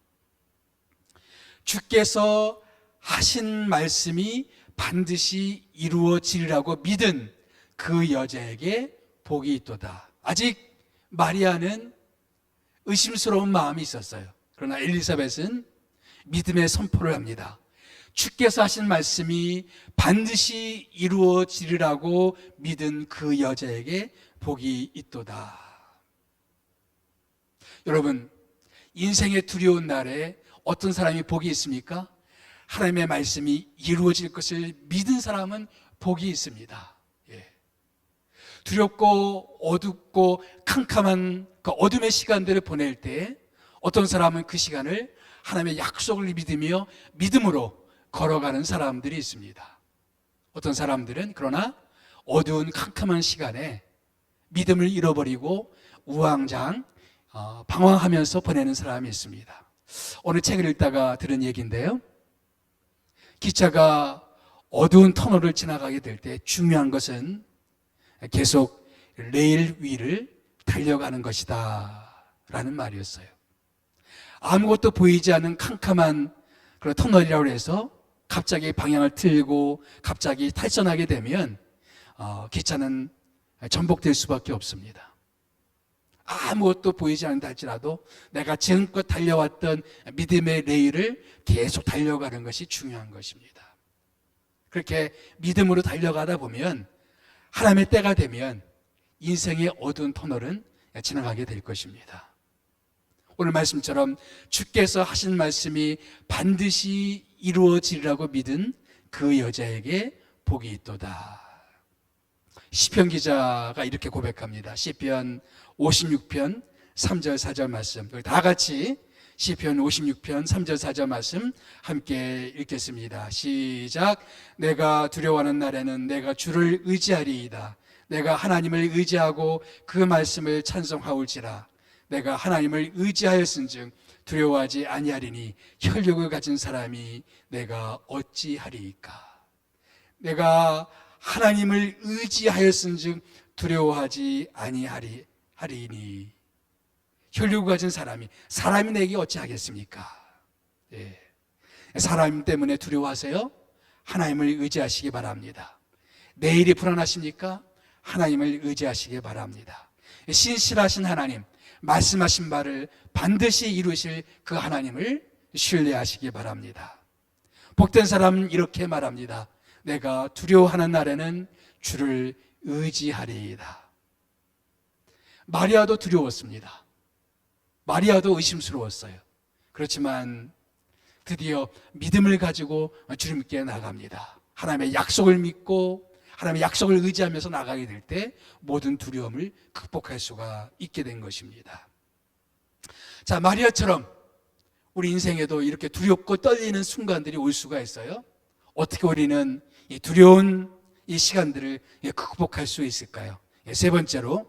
주께서 하신 말씀이 반드시 이루어지리라고 믿은 그 여자에게 복이 있도다. 아직 마리아는 의심스러운 마음이 있었어요. 그러나 엘리사벳은 믿음의 선포를 합니다. 주께서 하신 말씀이 반드시 이루어지리라고 믿은 그 여자에게 복이 있도다. 여러분, 인생의 두려운 날에 어떤 사람이 복이 있습니까? 하나님의 말씀이 이루어질 것을 믿은 사람은 복이 있습니다. 예. 두렵고 어둡고 캄캄한 그 어둠의 시간들을 보낼 때 어떤 사람은 그 시간을 하나님의 약속을 믿으며 믿음으로 걸어가는 사람들이 있습니다. 어떤 사람들은 그러나 어두운 캄캄한 시간에 믿음을 잃어버리고 우왕좌왕 방황하면서 보내는 사람이 있습니다. 오늘 책을 읽다가 들은 얘기인데요, 기차가 어두운 터널을 지나가게 될 때 중요한 것은 계속 레일 위를 달려가는 것이다 라는 말이었어요. 아무것도 보이지 않는 캄캄한 그런 터널이라고 해서 갑자기 방향을 틀고 갑자기 탈선하게 되면 기차는 전복될 수밖에 없습니다. 아무것도 보이지 않는다 할지라도 내가 지금껏 달려왔던 믿음의 레일을 계속 달려가는 것이 중요한 것입니다. 그렇게 믿음으로 달려가다 보면 하나님의 때가 되면 인생의 어두운 터널은 지나가게 될 것입니다. 오늘 말씀처럼 주께서 하신 말씀이 반드시 이루어지리라고 믿은 그 여자에게 복이 있도다. 시편 기자가 이렇게 고백합니다. 시편 56편 3절 4절 말씀, 다 같이 시편 56편 3절 4절 말씀 함께 읽겠습니다. 시작. 내가 두려워하는 날에는 내가 주를 의지하리이다. 내가 하나님을 의지하고 그 말씀을 찬송하올지라. 내가 하나님을 의지하였은즉 두려워하지 아니하리니 혈육을 가진 사람이 내가 어찌하리이까. 내가 하나님을 의지하였은즉 두려워하지 아니하리니 혈육을 가진 사람이 내게 어찌하겠습니까? 예. 사람 때문에 두려워하세요? 하나님을 의지하시기 바랍니다. 내일이 불안하십니까? 하나님을 의지하시기 바랍니다. 신실하신 하나님, 말씀하신 바를 반드시 이루실 그 하나님을 신뢰하시기 바랍니다. 복된 사람은 이렇게 말합니다. 내가 두려워하는 날에는 주를 의지하리이다. 마리아도 두려웠습니다. 마리아도 의심스러웠어요. 그렇지만 드디어 믿음을 가지고 주님께 나갑니다. 하나님의 약속을 믿고 하나님의 약속을 의지하면서 나가게 될 때 모든 두려움을 극복할 수가 있게 된 것입니다. 자, 마리아처럼 우리 인생에도 이렇게 두렵고 떨리는 순간들이 올 수가 있어요. 어떻게 우리는 이 두려운 이 시간들을 극복할 수 있을까요? 세 번째로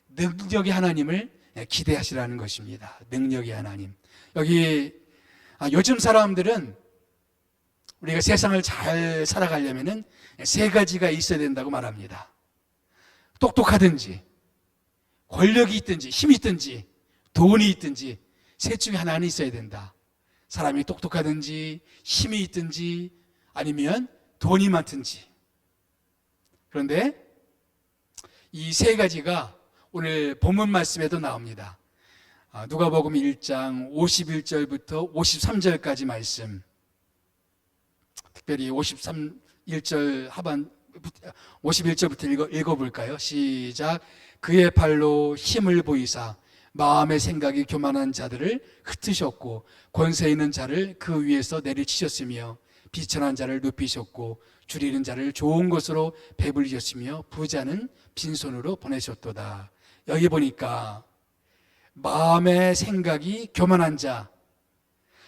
능력의 하나님을 기대하시라는 것입니다. 능력의 하나님. 여기 요즘 사람들은 우리가 세상을 잘 살아가려면은 세 가지가 있어야 된다고 말합니다. 똑똑하든지 권력이 있든지 힘이 있든지 돈이 있든지 셋 중에 하나는 있어야 된다. 사람이 똑똑하든지 힘이 있든지 아니면 돈이 많든지. 그런데 이 세 가지가 오늘 본문 말씀에도 나옵니다. 누가복음 1장 51절부터 53절까지 말씀, 특별히 1절 하반 51절부터 읽어볼까요? 시작. 그의 발로 힘을 보이사 마음의 생각이 교만한 자들을 흩으셨고 권세 있는 자를 그 위에서 내리치셨으며 비천한 자를 높이셨고 줄이는 자를 좋은 것으로 배불리셨으며 부자는 빈손으로 보내셨도다. 여기 보니까 마음의 생각이 교만한 자,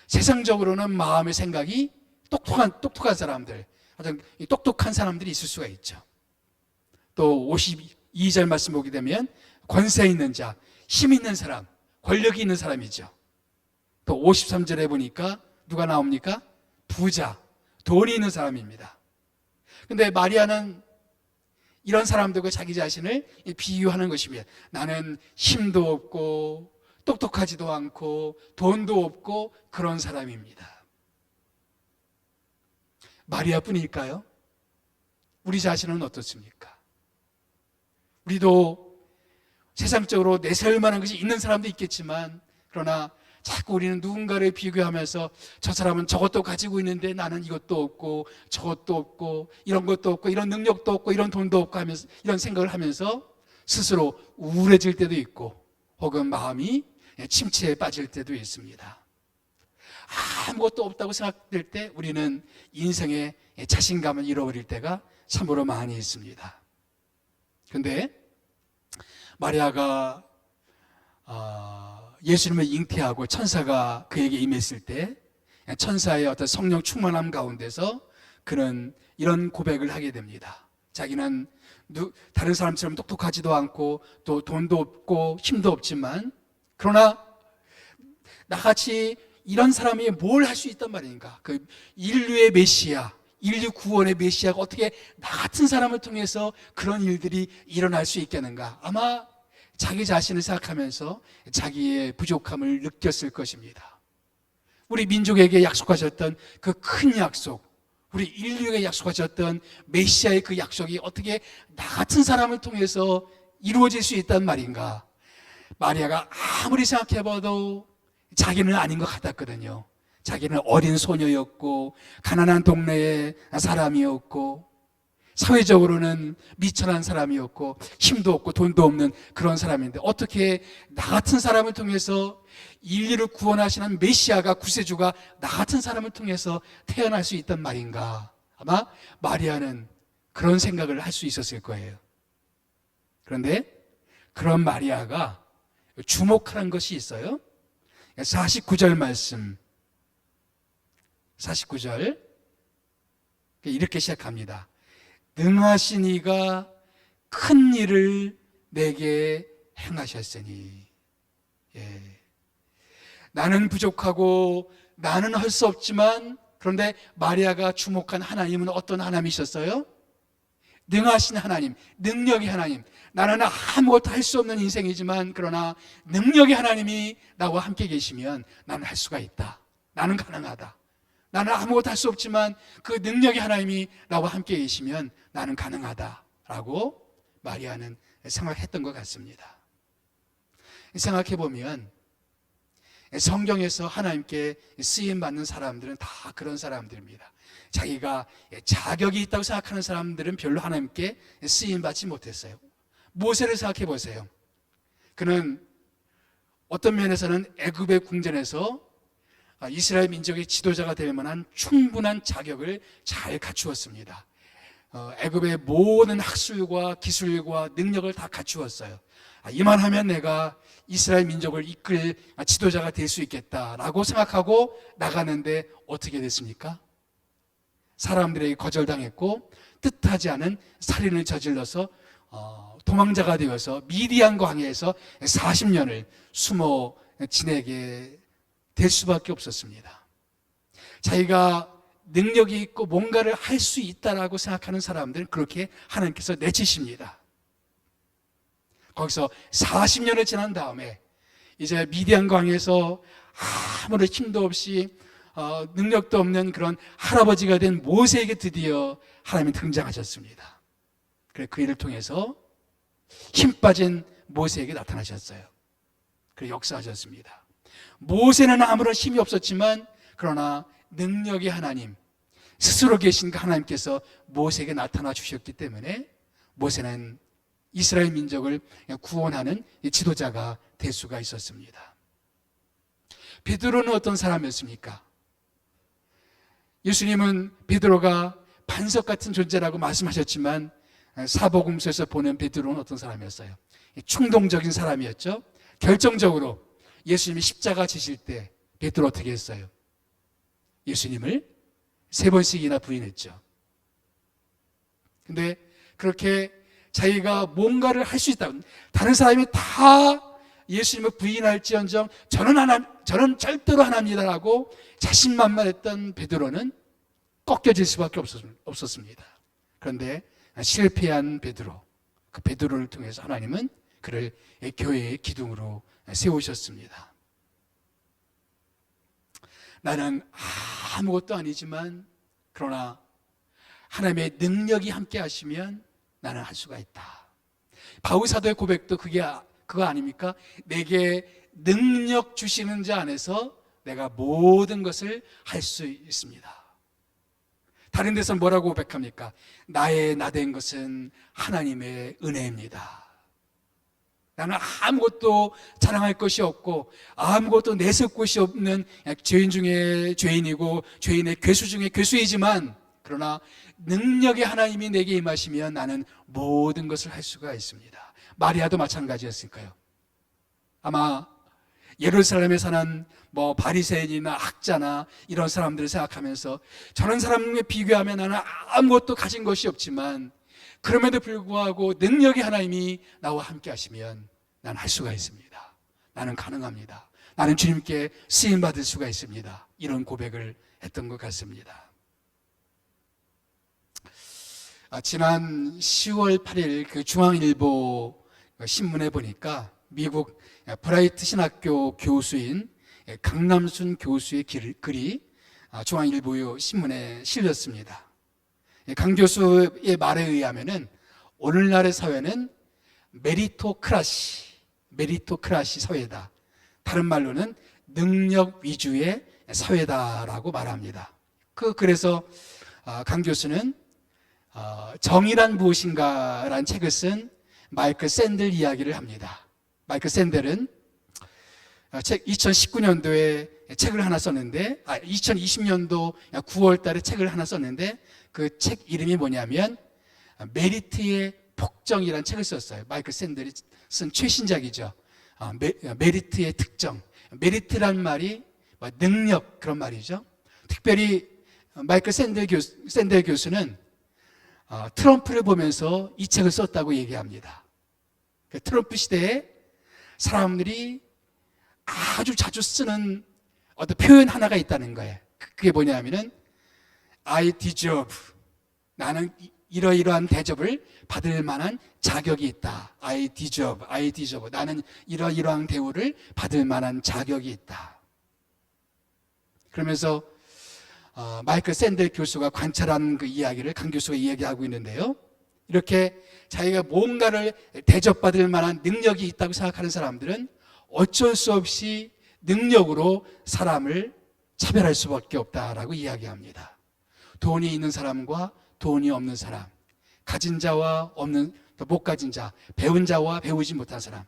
세상적으로는 마음의 생각이 똑똑한 사람들, 똑똑한 사람들이 있을 수가 있죠. 또 52절 말씀 보게 되면 권세 있는 자, 힘 있는 사람, 권력이 있는 사람이죠. 또 53절에 보니까 누가 나옵니까? 부자, 돈이 있는 사람입니다. 근데 마리아는 이런 사람들과 자기 자신을 비유하는 것입니다. 나는 힘도 없고 똑똑하지도 않고 돈도 없고 그런 사람입니다. 마리아뿐일까요? 우리 자신은 어떻습니까? 우리도 세상적으로 내세울 만한 것이 있는 사람도 있겠지만 그러나 자꾸 우리는 누군가를 비교하면서 저 사람은 저것도 가지고 있는데 나는 이것도 없고 저것도 없고 이런 것도 없고 이런 능력도 없고 이런 돈도 없고 하면서 이런 생각을 하면서 스스로 우울해질 때도 있고 혹은 마음이 침체에 빠질 때도 있습니다. 아무것도 없다고 생각될 때 우리는 인생의 자신감을 잃어버릴 때가 참으로 많이 있습니다. 그런데 마리아가 예수님을 잉태하고 천사가 그에게 임했을 때 천사의 어떤 성령 충만함 가운데서 그는 이런 고백을 하게 됩니다. 자기는 다른 사람처럼 똑똑하지도 않고 또 돈도 없고 힘도 없지만 그러나 나같이 이런 사람이 뭘 할 수 있단 말인가? 그 인류의 메시아, 인류 구원의 메시아가 어떻게 나 같은 사람을 통해서 그런 일들이 일어날 수 있겠는가? 아마 자기 자신을 생각하면서 자기의 부족함을 느꼈을 것입니다. 우리 민족에게 약속하셨던 그 큰 약속, 우리 인류에게 약속하셨던 메시아의 그 약속이 어떻게 나 같은 사람을 통해서 이루어질 수 있단 말인가? 마리아가 아무리 생각해봐도 자기는 아닌 것 같았거든요. 자기는 어린 소녀였고 가난한 동네의 사람이었고 사회적으로는 미천한 사람이었고 힘도 없고 돈도 없는 그런 사람인데 어떻게 나 같은 사람을 통해서 인류를 구원하시는 메시아가 구세주가 나 같은 사람을 통해서 태어날 수 있단 말인가. 아마 마리아는 그런 생각을 할 수 있었을 거예요. 그런데 그런 마리아가 주목하는 것이 있어요. 49절 말씀, 49절 이렇게 시작합니다. 능하신 이가 큰 일을 내게 행하셨으니. 예. 나는 부족하고 나는 할 수 없지만, 그런데 마리아가 주목한 하나님은 어떤 하나님이셨어요? 능하신 하나님, 능력의 하나님. 나는 아무것도 할 수 없는 인생이지만 그러나 능력의 하나님이 나와 함께 계시면 나는 할 수가 있다. 나는 가능하다. 나는 아무것도 할 수 없지만 그 능력의 하나님이 나와 함께 계시면 나는 가능하다라고 마리아는 생각했던 것 같습니다. 생각해 보면 성경에서 하나님께 쓰임받는 사람들은 다 그런 사람들입니다. 자기가 자격이 있다고 생각하는 사람들은 별로 하나님께 쓰임받지 못했어요. 모세를 생각해 보세요. 그는 어떤 면에서는 애굽의 궁전에서 이스라엘 민족의 지도자가 될 만한 충분한 자격을 잘 갖추었습니다. 애굽의 모든 학술과 기술과 능력을 다 갖추었어요. 이만하면 내가 이스라엘 민족을 이끌 지도자가 될 수 있겠다라고 생각하고 나가는데 어떻게 됐습니까? 사람들에게 거절당했고 뜻하지 않은 살인을 저질러서 도망자가 되어서 미디안 광야에서 40년을 숨어 지내게 될 수밖에 없었습니다. 자기가 능력이 있고 뭔가를 할 수 있다라고 생각하는 사람들은 그렇게 하나님께서 내치십니다. 거기서 40년을 지난 다음에 이제 미디안 광야에서 아무런 힘도 없이 능력도 없는 그런 할아버지가 된 모세에게 드디어 하나님이 등장하셨습니다. 그래 그 일을 통해서 힘 빠진 모세에게 나타나셨어요. 그래 역사하셨습니다. 모세는 아무런 힘이 없었지만 그러나 능력의 하나님, 스스로 계신 그 하나님께서 모세에게 나타나 주셨기 때문에 모세는 이스라엘 민족을 구원하는 지도자가 될 수가 있었습니다. 베드로는 어떤 사람이었습니까? 예수님은 베드로가 반석 같은 존재라고 말씀하셨지만 사복음서에서 보는 베드로는 어떤 사람이었어요? 충동적인 사람이었죠. 결정적으로 예수님이 십자가 지실 때 베드로 어떻게 했어요? 예수님을 3번씩이나 부인했죠. 근데 그렇게 자기가 뭔가를 할 수 있다. 다른 사람이 다 예수님을 부인할지언정 저는 절대로 안 합니다라고 자신만만했던 베드로는 꺾여질 수밖에 없었습니다. 그런데 실패한 베드로, 그 베드로를 통해서 하나님은 그를 교회의 기둥으로 세우셨습니다. 나는 아무것도 아니지만 그러나 하나님의 능력이 함께 하시면 나는 할 수가 있다. 바울 사도의 고백도 그거 아닙니까? 내게 능력 주시는 자 안에서 내가 모든 것을 할 수 있습니다. 다른 데서 뭐라고 고백합니까? 나의 나된 것은 하나님의 은혜입니다. 나는 아무것도 자랑할 것이 없고 아무것도 내세울 것이 없는 죄인 중에 죄인이고 죄인의 괴수 중에 괴수이지만 그러나 능력의 하나님이 내게 임하시면 나는 모든 것을 할 수가 있습니다. 마리아도 마찬가지였을까요? 아마 예루살렘에 사는 바리새인이나 학자나 이런 사람들을 생각하면서 저런 사람에 비교하면 나는 아무것도 가진 것이 없지만 그럼에도 불구하고 능력의 하나님이 나와 함께 하시면 나는 할 수가 있습니다. 나는 가능합니다. 나는 주님께 쓰임받을 수가 있습니다. 이런 고백을 했던 것 같습니다. 지난 10월 8일 그 중앙일보 신문에 보니까 미국 브라이트 신학교 교수인 강남순 교수의 글이 중앙일보 신문에 실렸습니다. 강 교수의 말에 의하면은 오늘날의 사회는 메리토크라시 사회다. 다른 말로는 능력 위주의 사회다라고 말합니다. 그래서 강 교수는 정의란 무엇인가라는 책을 쓴 마이클 샌델 이야기를 합니다. 마이클 샌델은 2019년도에 책을 하나 썼는데 2020년도 9월 달에 책을 하나 썼는데 그 책 이름이 뭐냐면 메리트의 폭정이라는 책을 썼어요. 마이클 샌델이 쓴 최신작이죠. 메리트의 특정. 메리트란 말이 능력 그런 말이죠. 특별히 마이클 샌델 교수는 트럼프를 보면서 이 책을 썼다고 얘기합니다. 트럼프 시대에 사람들이 아주 자주 쓰는 어떤 표현 하나가 있다는 거예요. 그게 뭐냐면은 I deserve. 나는 이러이러한 대접을 받을 만한 자격이 있다. I deserve. 나는 이러이러한 대우를 받을 만한 자격이 있다. 그러면서 마이클 샌델 교수가 관찰한 그 이야기를 강 교수가 이야기하고 있는데요. 이렇게 자기가 뭔가를 대접받을 만한 능력이 있다고 생각하는 사람들은 어쩔 수 없이 능력으로 사람을 차별할 수밖에 없다라고 이야기합니다. 돈이 있는 사람과 돈이 없는 사람, 가진 자와 없는, 못 가진 자, 배운 자와 배우지 못한 사람.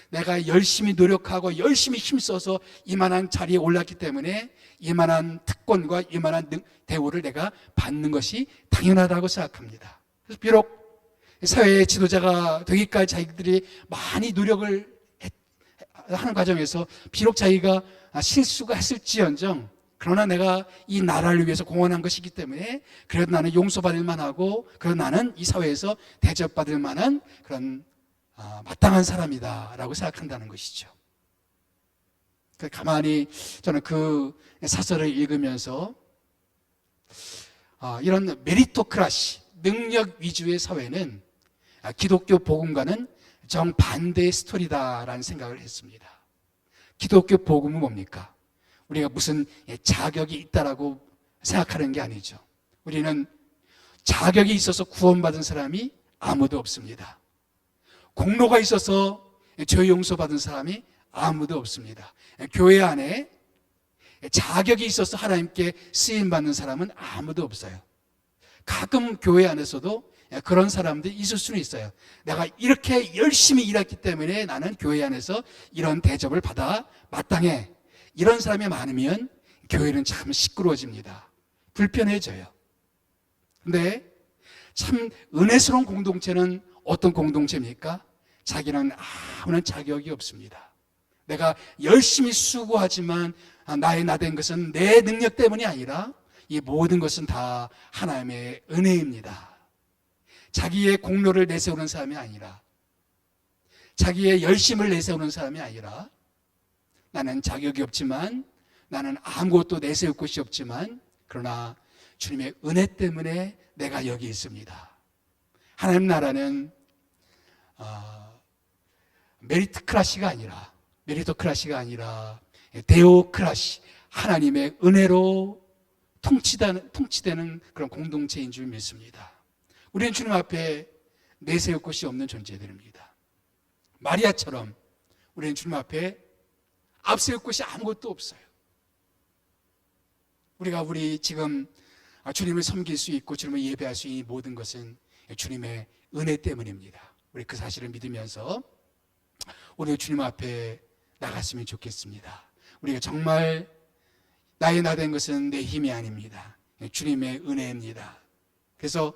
내가 열심히 노력하고 열심히 힘써서 이만한 자리에 올랐기 때문에 이만한 특권과 이만한 대우를 내가 받는 것이 당연하다고 생각합니다. 그래서 비록 사회의 지도자가 되기까지 자기들이 많이 노력을 하는 과정에서 비록 자기가 실수가 했을지언정 그러나 내가 이 나라를 위해서 공헌한 것이기 때문에 그래도 나는 용서받을 만하고 그래도 나는 이 사회에서 대접받을 만한 그런 마땅한 사람이다라고 생각한다는 것이죠. 가만히 저는 그 사설을 읽으면서 이런 메리토크라시, 능력 위주의 사회는 기독교 복음과는 정반대의 스토리다라는 생각을 했습니다. 기독교 복음은 뭡니까? 우리가 무슨 자격이 있다라고 생각하는 게 아니죠. 우리는 자격이 있어서 구원받은 사람이 아무도 없습니다. 공로가 있어서 죄 용서받은 사람이 아무도 없습니다. 교회 안에 자격이 있어서 하나님께 쓰임받는 사람은 아무도 없어요. 가끔 교회 안에서도 그런 사람들이 있을 수는 있어요. 내가 이렇게 열심히 일했기 때문에 나는 교회 안에서 이런 대접을 받아 마땅해. 이런 사람이 많으면 교회는 참 시끄러워집니다. 불편해져요. 근데 참 은혜스러운 공동체는 어떤 공동체입니까? 자기는 아무런 자격이 없습니다. 내가 열심히 수고하지만 나의 나된 것은 내 능력 때문이 아니라 이 모든 것은 다 하나님의 은혜입니다. 자기의 공로를 내세우는 사람이 아니라 자기의 열심을 내세우는 사람이 아니라 나는 자격이 없지만 나는 아무것도 내세울 것이 없지만 그러나 주님의 은혜 때문에 내가 여기 있습니다. 하나님 나라는 메리토크라시가 아니라 데오크라시, 하나님의 은혜로 통치되는 그런 공동체인 줄 믿습니다. 우리는 주님 앞에 내세울 것이 없는 존재들입니다. 마리아처럼 우리는 주님 앞에 앞세울 것이 아무것도 없어요. 우리 지금 주님을 섬길 수 있고 주님을 예배할 수 있는 모든 것은 주님의 은혜 때문입니다. 우리 그 사실을 믿으면서 우리 주님 앞에 나갔으면 좋겠습니다. 우리가 정말 나의 나된 것은 내 힘이 아닙니다. 주님의 은혜입니다. 그래서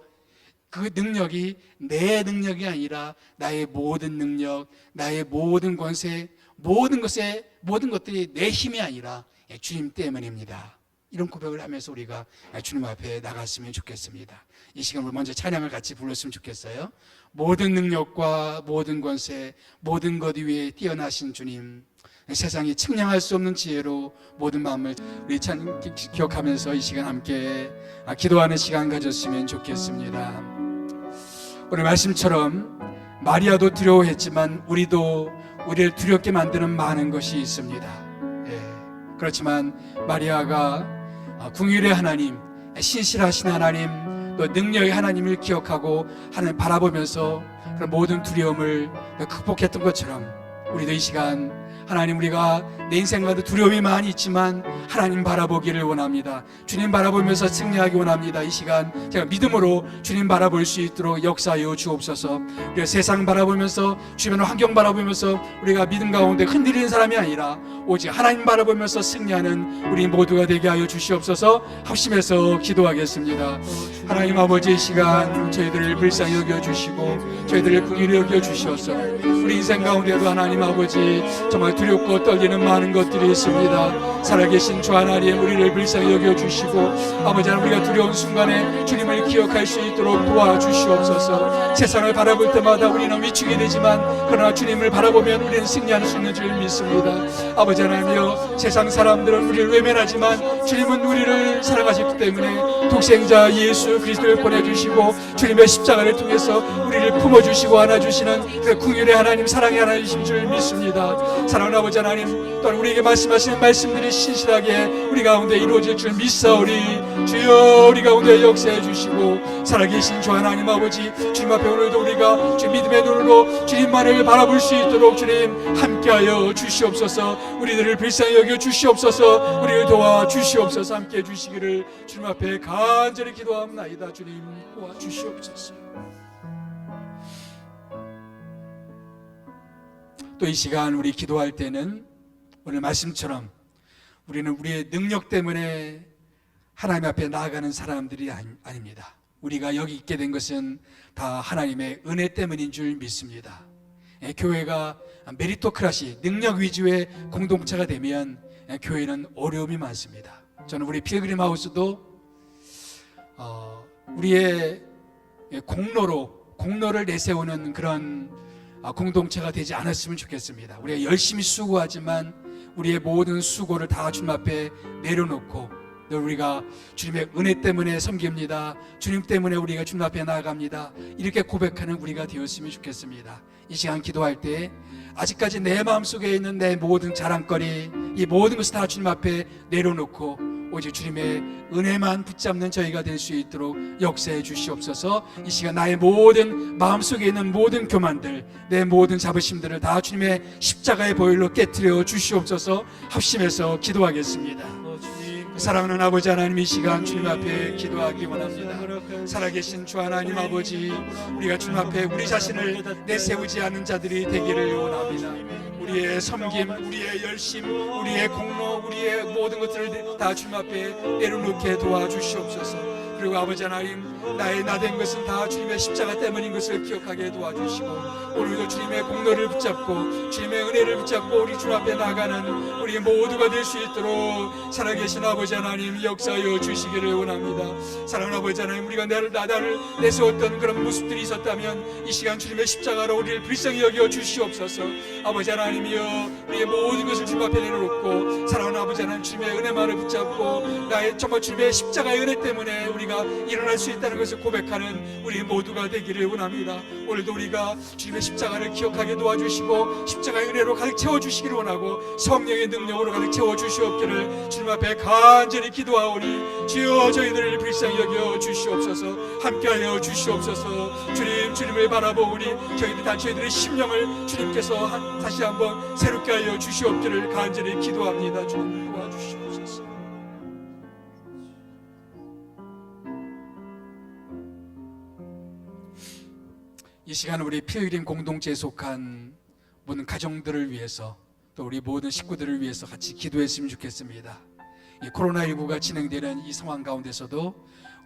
그 능력이 내 능력이 아니라 나의 모든 능력, 나의 모든 권세, 모든 것들이 내 힘이 아니라 주님 때문입니다. 이런 고백을 하면서 우리가 주님 앞에 나갔으면 좋겠습니다. 이 시간을 먼저 찬양을 같이 불렀으면 좋겠어요. 모든 능력과 모든 권세, 모든 것 위에 뛰어나신 주님, 세상이 측량할 수 없는 지혜로 모든 마음을 우리 기억하면서 이 시간 함께 기도하는 시간 가졌으면 좋겠습니다. 오늘 말씀처럼 마리아도 두려워했지만 우리를 두렵게 만드는 많은 것이 있습니다. 그렇지만 마리아가 궁율의 하나님, 신실하신 하나님, 또 능력의 하나님을 기억하고 하나님 바라보면서 그런 모든 두려움을 극복했던 것처럼 우리도 이 시간 하나님, 우리가 내 인생 가운데 두려움이 많이 있지만 하나님 바라보기를 원합니다. 주님 바라보면서 승리하기 원합니다. 이 시간 제가 믿음으로 주님 바라볼 수 있도록 역사하여 주옵소서. 우리가 세상 바라보면서 주변 환경 바라보면서 우리가 믿음 가운데 흔들리는 사람이 아니라 오직 하나님 바라보면서 승리하는 우리 모두가 되게 하여 주시옵소서. 합심해서 기도하겠습니다. 하나님 아버지, 이 시간 저희들을 불쌍히 여겨주시고 저희들을 긍휼히 여겨주셔서 우리 인생 가운데도 하나님 아버지 정말 두렵고 떨리는 많은 것들이 있습니다. 살아계신 주 하나님, 우리를 불쌍히 여겨주시고 아버지 하나님, 우리가 두려운 순간에 주님을 기억할 수 있도록 도와주시옵소서. 세상을 바라볼 때마다 우리는 위축이 되지만 그러나 주님을 바라보면 우리는 승리할 수 있는 줄 믿습니다. 아버지 하나님이여, 세상 사람들은 우리를 외면하지만 주님은 우리를 사랑하셨기 때문에 독생자 예수 그리스도를 보내주시고 주님의 십자가를 통해서 우리를 품어주시고 안아주시는 그 긍휼의 하나님, 사랑의 하나님이신 줄 믿습니다. 사랑하는 아버지 하나님, 또한 우리에게 말씀하시는 말씀들이 신실하게 우리 가운데 이루어질 줄 믿사오니 주여 우리 가운데 역사해 주시고 살아계신 주 하나님 아버지, 주님 앞에 오늘도 우리가 주 믿음의 눈으로 주님만을 바라볼 수 있도록 주님 함께하여 주시옵소서. 우리들을 불쌍히 여겨 주시옵소서. 우리를 도와 주시옵소서. 함께해 주시기를 주님 앞에 간절히 기도합니다. 주님 도와 주시옵소서. 또 이 시간 우리 기도할 때는 오늘 말씀처럼 우리는 우리의 능력 때문에 하나님 앞에 나아가는 사람들이 아닙니다. 우리가 여기 있게 된 것은 다 하나님의 은혜 때문인 줄 믿습니다. 교회가 메리토크라시, 능력 위주의 공동체가 되면 교회는 어려움이 많습니다. 저는 우리 필그림 하우스도 우리의 공로를 내세우는 그런 공동체가 되지 않았으면 좋겠습니다. 우리가 열심히 수고하지만 우리의 모든 수고를 다 주님 앞에 내려놓고 늘 우리가 주님의 은혜 때문에 섬깁니다. 주님 때문에 우리가 주님 앞에 나아갑니다. 이렇게 고백하는 우리가 되었으면 좋겠습니다. 이 시간 기도할 때 아직까지 내 마음속에 있는 내 모든 자랑거리, 이 모든 것을 다 주님 앞에 내려놓고 오직 주님의 은혜만 붙잡는 저희가 될 수 있도록 역사해 주시옵소서. 이 시간 나의 모든 마음속에 있는 모든 교만들, 내 모든 자부심들을 다 주님의 십자가의 보혈로 깨트려 주시옵소서. 합심해서 기도하겠습니다. 사랑하는 아버지 하나님, 이 시간 주님 앞에 기도하기 원합니다. 살아계신 주 하나님 아버지, 우리가 주님 앞에 우리 자신을 내세우지 않는 자들이 되기를 원합니다. 우리의 섬김, 우리의 열심, 우리의 공로, 우리의 모든 것들을 다 주님 앞에 내려놓게 도와주시옵소서. 그리고 아버지 하나님, 나의 나된 것은 다 주님의 십자가 때문인 것을 기억하게 도와주시고 오늘도 주님의 공로를 붙잡고 주님의 은혜를 붙잡고 우리 주 앞에 나가는 우리 모두가 될 수 있도록 살아계신 아버지 하나님 역사하여 주시기를 원합니다. 사랑하는 아버지 하나님, 우리가 나를 내세웠던 그런 모습들이 있었다면 이 시간 주님의 십자가로 우리를 불쌍히 여겨 주시옵소서. 아버지 하나님이여, 우리의 모든 것을 주님 앞에 내려놓고 사랑하는 아버지 하나님, 주님의 은혜만을 붙잡고 나의 정말 주님의 십자가의 은혜 때문에 우리가 일어날 수 있다는 것을 고백하는 우리 모두가 되기를 원합니다. 오늘도 우리가 주님의 십자가를 기억하게 도와주시고 십자가의 은혜로 가득 채워주시기를 원하고 성령의 능력으로 가득 채워주시옵기를 주님 앞에 간절히 기도하오니 주여 저희들을 불쌍히 여겨 주시옵소서. 함께하여 주시옵소서. 주님을 바라보오니 저희들의 심령을 주님께서 다시 한번 새롭게 하여 주시옵기를 간절히 기도합니다. 주님 도와주시옵소서. 이 시간 우리 필그림 공동체에 속한 모든 가정들을 위해서 또 우리 모든 식구들을 위해서 같이 기도했으면 좋겠습니다. 이 코로나19가 진행되는 이 상황 가운데서도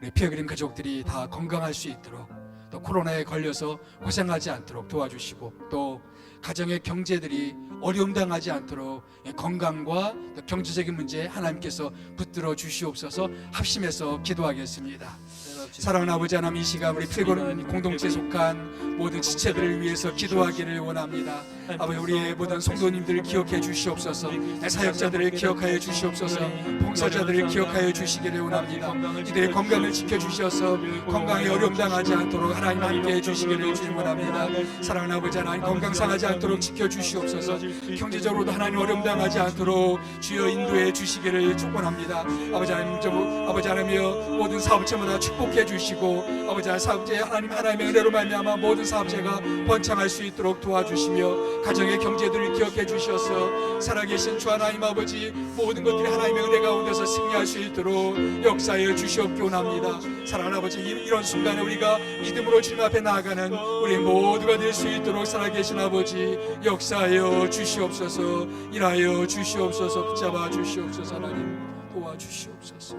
우리 필그림 가족들이 다 건강할 수 있도록 또 코로나에 걸려서 고생하지 않도록 도와주시고 또 가정의 경제들이 어려움 당하지 않도록 건강과 또 경제적인 문제 하나님께서 붙들어 주시옵소서. 합심해서 기도하겠습니다. 사랑하는 아버지 하나님, 이 시간 우리 필그림 공동체에 속한 모든 지체들을 위해서 기도하기를 원합니다. 아버지, 우리의 모든 성도님들을 기억해 주시옵소서. 사역자들을 기억하여 주시옵소서. 봉사자들을 기억하여 주시기를 원합니다. 이들의 건강을 지켜주셔서 건강에 어려움 당하지 않도록 하나님 함께해 주시기를 주님 원합니다. 사랑하는 아버지 하나님, 건강 상하지 않도록 지켜주시옵소서. 경제적으로도 하나님 어려움 당하지 않도록 주여 인도해 주시기를 축원합니다. 아버지 하나님, 아버지 하나님이여, 모든 사업체마다 축복해 기억해 주시고 아버지 사업자의 하나님의 은혜로 말미암아 모든 사업자가 번창할 수 있도록 도와주시며 가정의 경제들을 기억해 주셔서 살아계신 주 하나님 아버지 모든 것들이 하나님의 은혜 가운데서 승리할 수 있도록 역사하여 주시옵기원 합니다. 사랑하는 아버지 이런 순간에 우리가 믿음으로 주님 앞에 나아가는 우리 모두가 될 수 있도록 살아계신 아버지 역사하여 주시옵소서. 일하여 주시옵소서. 붙잡아 주시옵소서. 하나님 도와주시옵소서.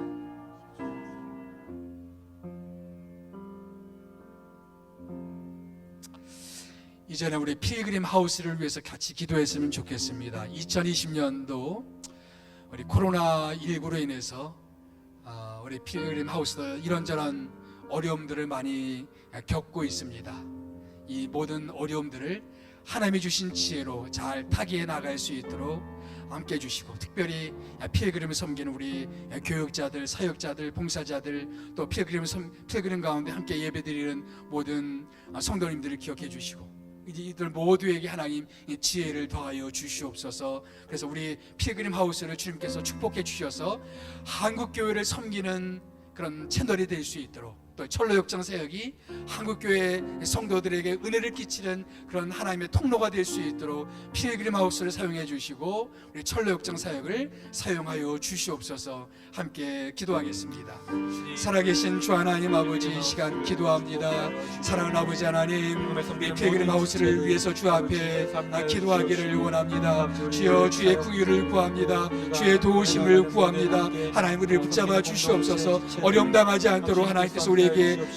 이전에 우리 필그림 하우스를 위해서 같이 기도했으면 좋겠습니다. 2020년도 우리 코로나19로 인해서 우리 필그림 하우스도 이런저런 어려움들을 많이 겪고 있습니다. 이 모든 어려움들을 하나님이 주신 지혜로 잘 타개해 나갈 수 있도록 함께 해주시고, 특별히 필그림을 섬기는 우리 교육자들, 사역자들, 봉사자들, 또 필그림 가운데 함께 예배드리는 모든 성도님들을 기억해 주시고, 이들 모두에게 하나님 지혜를 더하여 주시옵소서. 그래서 우리 필그림 하우스를 주님께서 축복해 주셔서 한국교회를 섬기는 그런 채널이 될 수 있도록, 또 철로역정 사역이 한국교회 성도들에게 은혜를 끼치는 그런 하나님의 통로가 될 수 있도록 필그림 하우스를 사용해 주시고 우리 철로역정 사역을 사용하여 주시옵소서. 함께 기도하겠습니다. 살아계신 주 하나님 아버지, 이 시간 기도합니다. 사랑하는 아버지 하나님, 우리 필그림 하우스를 위해서 주 앞에 기도하기를 원합니다. 주여, 주의 궁유를 구합니다. 주의 도우심을 구합니다. 하나님, 우리를 붙잡아 주시옵소서. 어려움 당하지 않도록 하나님께서 우리에게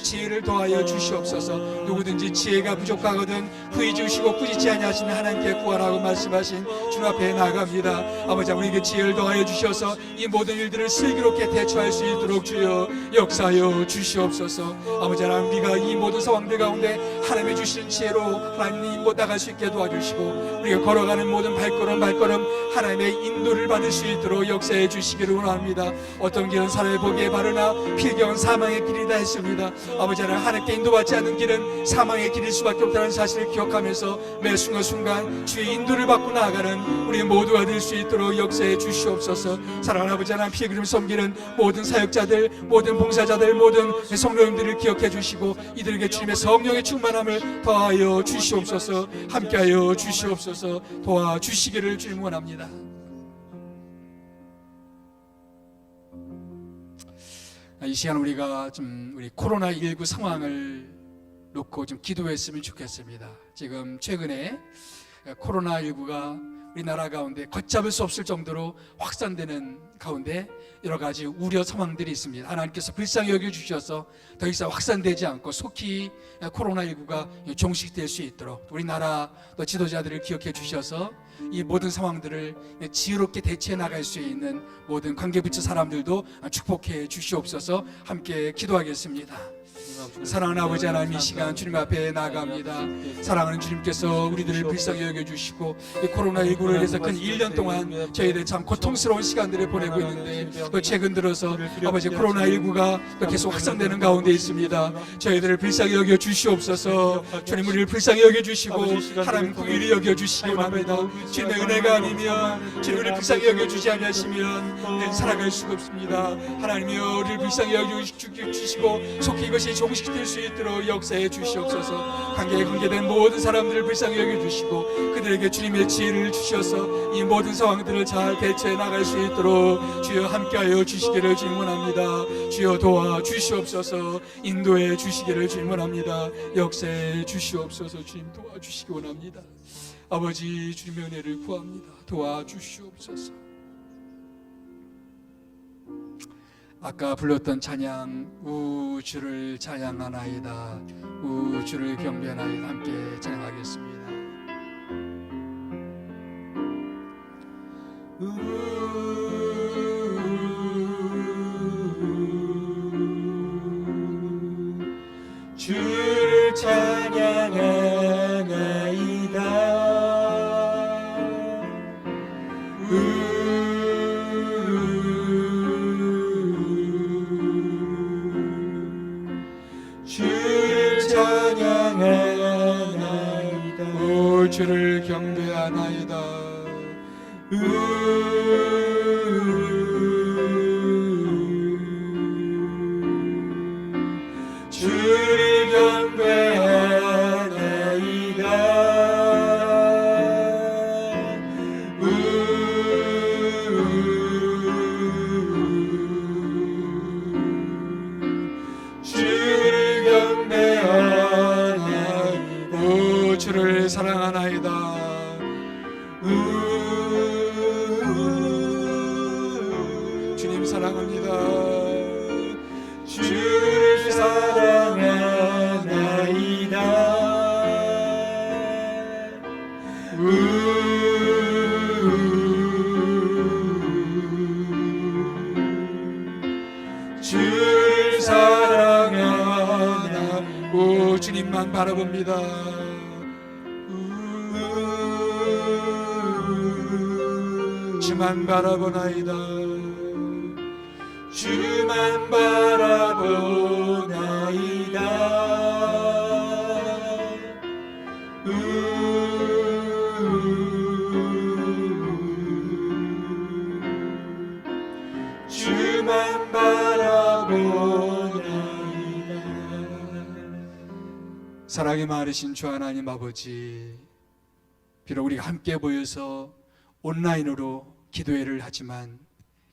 지혜를 더하여 주시옵소서. 누구든지 지혜가 부족하거든 후히 주시고 꾸짖지 아니하시는 하나님께 구하라고 말씀하신 주 앞에 나갑니다. 아버지, 우리에게 지혜를 더하여 주셔서 이 모든 일들을 슬기롭게 대처할 수 있도록 주여 역사하여 주시옵소서. 아버지 하나님, 우리가 이 모든 상황들 가운데 하나님의 주신 지혜로 하나님 못 나갈 수 있게 도와주시고, 우리가 걸어가는 모든 발걸음 하나님의 인도를 받을 수 있도록 역사해 주시기를 원합니다. 어떤 길은 사람의 보기에 바르나 필경은 사망의 길이다 했습니다. 아버지 하나님, 하나님께 인도받지 않는 길은 사망의 길일 수밖에 없다는 사실을 기억하면서 매 순간순간 주의 인도를 받고 나아가는 우리 모두가 될 수 있도록 역사해 주시옵소서. 사랑하는 아버지 하나님, 필그림 섬기는 모든 사역자들, 모든 봉사자들, 모든 성도님들을 기억해 주시고 이들에게 주님의 성령의 충만함을 더하여 주시옵소서. 함께하여 주시옵소서. 도와주시기를 주님 원합니다. 이 시간 우리가 좀 우리 코로나19 상황을 놓고 좀 기도했으면 좋겠습니다. 지금 최근에 코로나19가 우리나라 가운데 걷잡을 수 없을 정도로 확산되는 가운데 여러 가지 우려 상황들이 있습니다. 하나님께서 불쌍히 여겨주셔서 더 이상 확산되지 않고 속히 코로나19가 종식될 수 있도록 우리나라 또 지도자들을 기억해 주셔서 이 모든 상황들을 지혜롭게 대처해 나갈 수 있는 모든 관계부처 사람들도 축복해 주시옵소서. 함께 기도하겠습니다. 사랑하는 아버지 하나님, 이 시간 주님 앞에 나아갑니다. 사랑하는 주님께서 우리들을 불쌍히 여겨주시고 이 코로나19로 인해서 근 1년 동안 저희들 참 고통스러운 시간들을 보내고 있는데, 또 최근 들어서 아버지 코로나19가 또 계속 확산되는 가운데 있습니다. 저희들을 불쌍히 여겨주시옵소서. 주님, 우리를 불쌍히 여겨주시고 하나님 긍휼히 여겨주시기 원합니다. 주님의 은혜가 아니면, 주님 우리를 불쌍히 여겨주지 아니하시면 우리는 살아갈 수가 없습니다. 하나님이여, 우리를 불쌍히 여겨주시고 속히 이것이 종식될 수 있도록 역사해 주시옵소서. 관계에 관계된 모든 사람들을 불쌍히 여겨주시고 그들에게 주님의 지혜를 주셔서 이 모든 상황들을 잘 대처해 나갈 수 있도록 주여 함께하여 주시기를 주문합니다. 주여 도와주시옵소서. 인도해 주시기를 주문합니다. 역사해 주시옵소서. 주님 도와주시기 원합니다. 아버지, 주님의 은혜를 구합니다. 도와주시옵소서. 아까 불렀던 찬양, 우주를 찬양하나이다, 우주를 경배하나이다, 함께 찬양하겠습니다. 주를 찬양하나이다, 주를 찬양하나이다, 주를 경배하나이다. 주만 바라봅니다. 주만 바라보나이다. 주만 바라보나이다. 주만 바라보나이다. 사랑이 많으신 주 하나님 아버지, 비록 우리가 함께 모여서 온라인으로 기도회를 하지만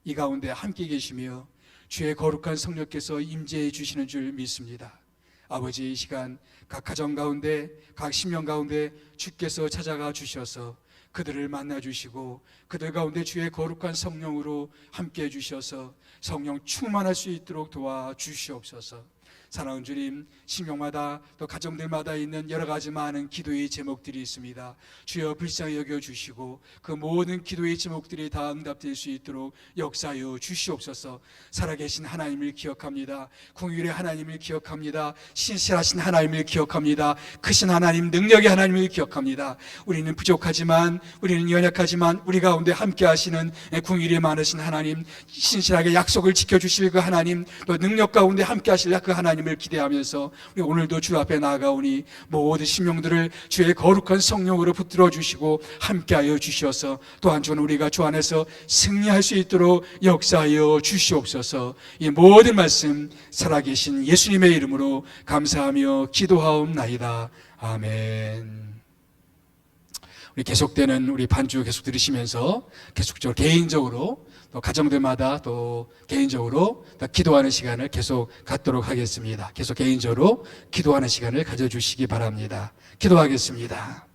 이 가운데 함께 계시며 주의 거룩한 성령께서 임재해 주시는 줄 믿습니다. 아버지, 이 시간 각 가정 가운데, 각 심령 가운데 주께서 찾아가 주셔서 그들을 만나 주시고 그들 가운데 주의 거룩한 성령으로 함께 해 주셔서 성령 충만할 수 있도록 도와주시옵소서. 사랑하는 주님, 심령마다 또 가정들마다 있는 여러 가지 많은 기도의 제목들이 있습니다. 주여 불쌍히 여겨주시고 그 모든 기도의 제목들이 다 응답될 수 있도록 역사하여 주시옵소서. 살아계신 하나님을 기억합니다. 긍휼의 하나님을 기억합니다. 신실하신 하나님을 기억합니다. 크신 하나님, 능력의 하나님을 기억합니다. 우리는 부족하지만, 우리는 연약하지만 우리 가운데 함께 하시는 긍휼이 많으신 하나님, 신실하게 약속을 지켜주실 그 하나님, 또 능력 가운데 함께 하실 그 하나님을 기대하면서 우리 오늘도 주 앞에 나아가오니 모든 심령들을 주의 거룩한 성령으로 붙들어 주시고 함께하여 주시어서 또한 주는 우리가 주 안에서 승리할 수 있도록 역사하여 주시옵소서. 이 모든 말씀 살아계신 예수님의 이름으로 감사하며 기도하옵나이다. 아멘. 우리 계속되는 우리 반주 계속 들으시면서 계속적으로 개인적으로 또 가정들마다 또 개인적으로 또 기도하는 시간을 계속 갖도록 하겠습니다. 계속 개인적으로 기도하는 시간을 가져주시기 바랍니다. 기도하겠습니다.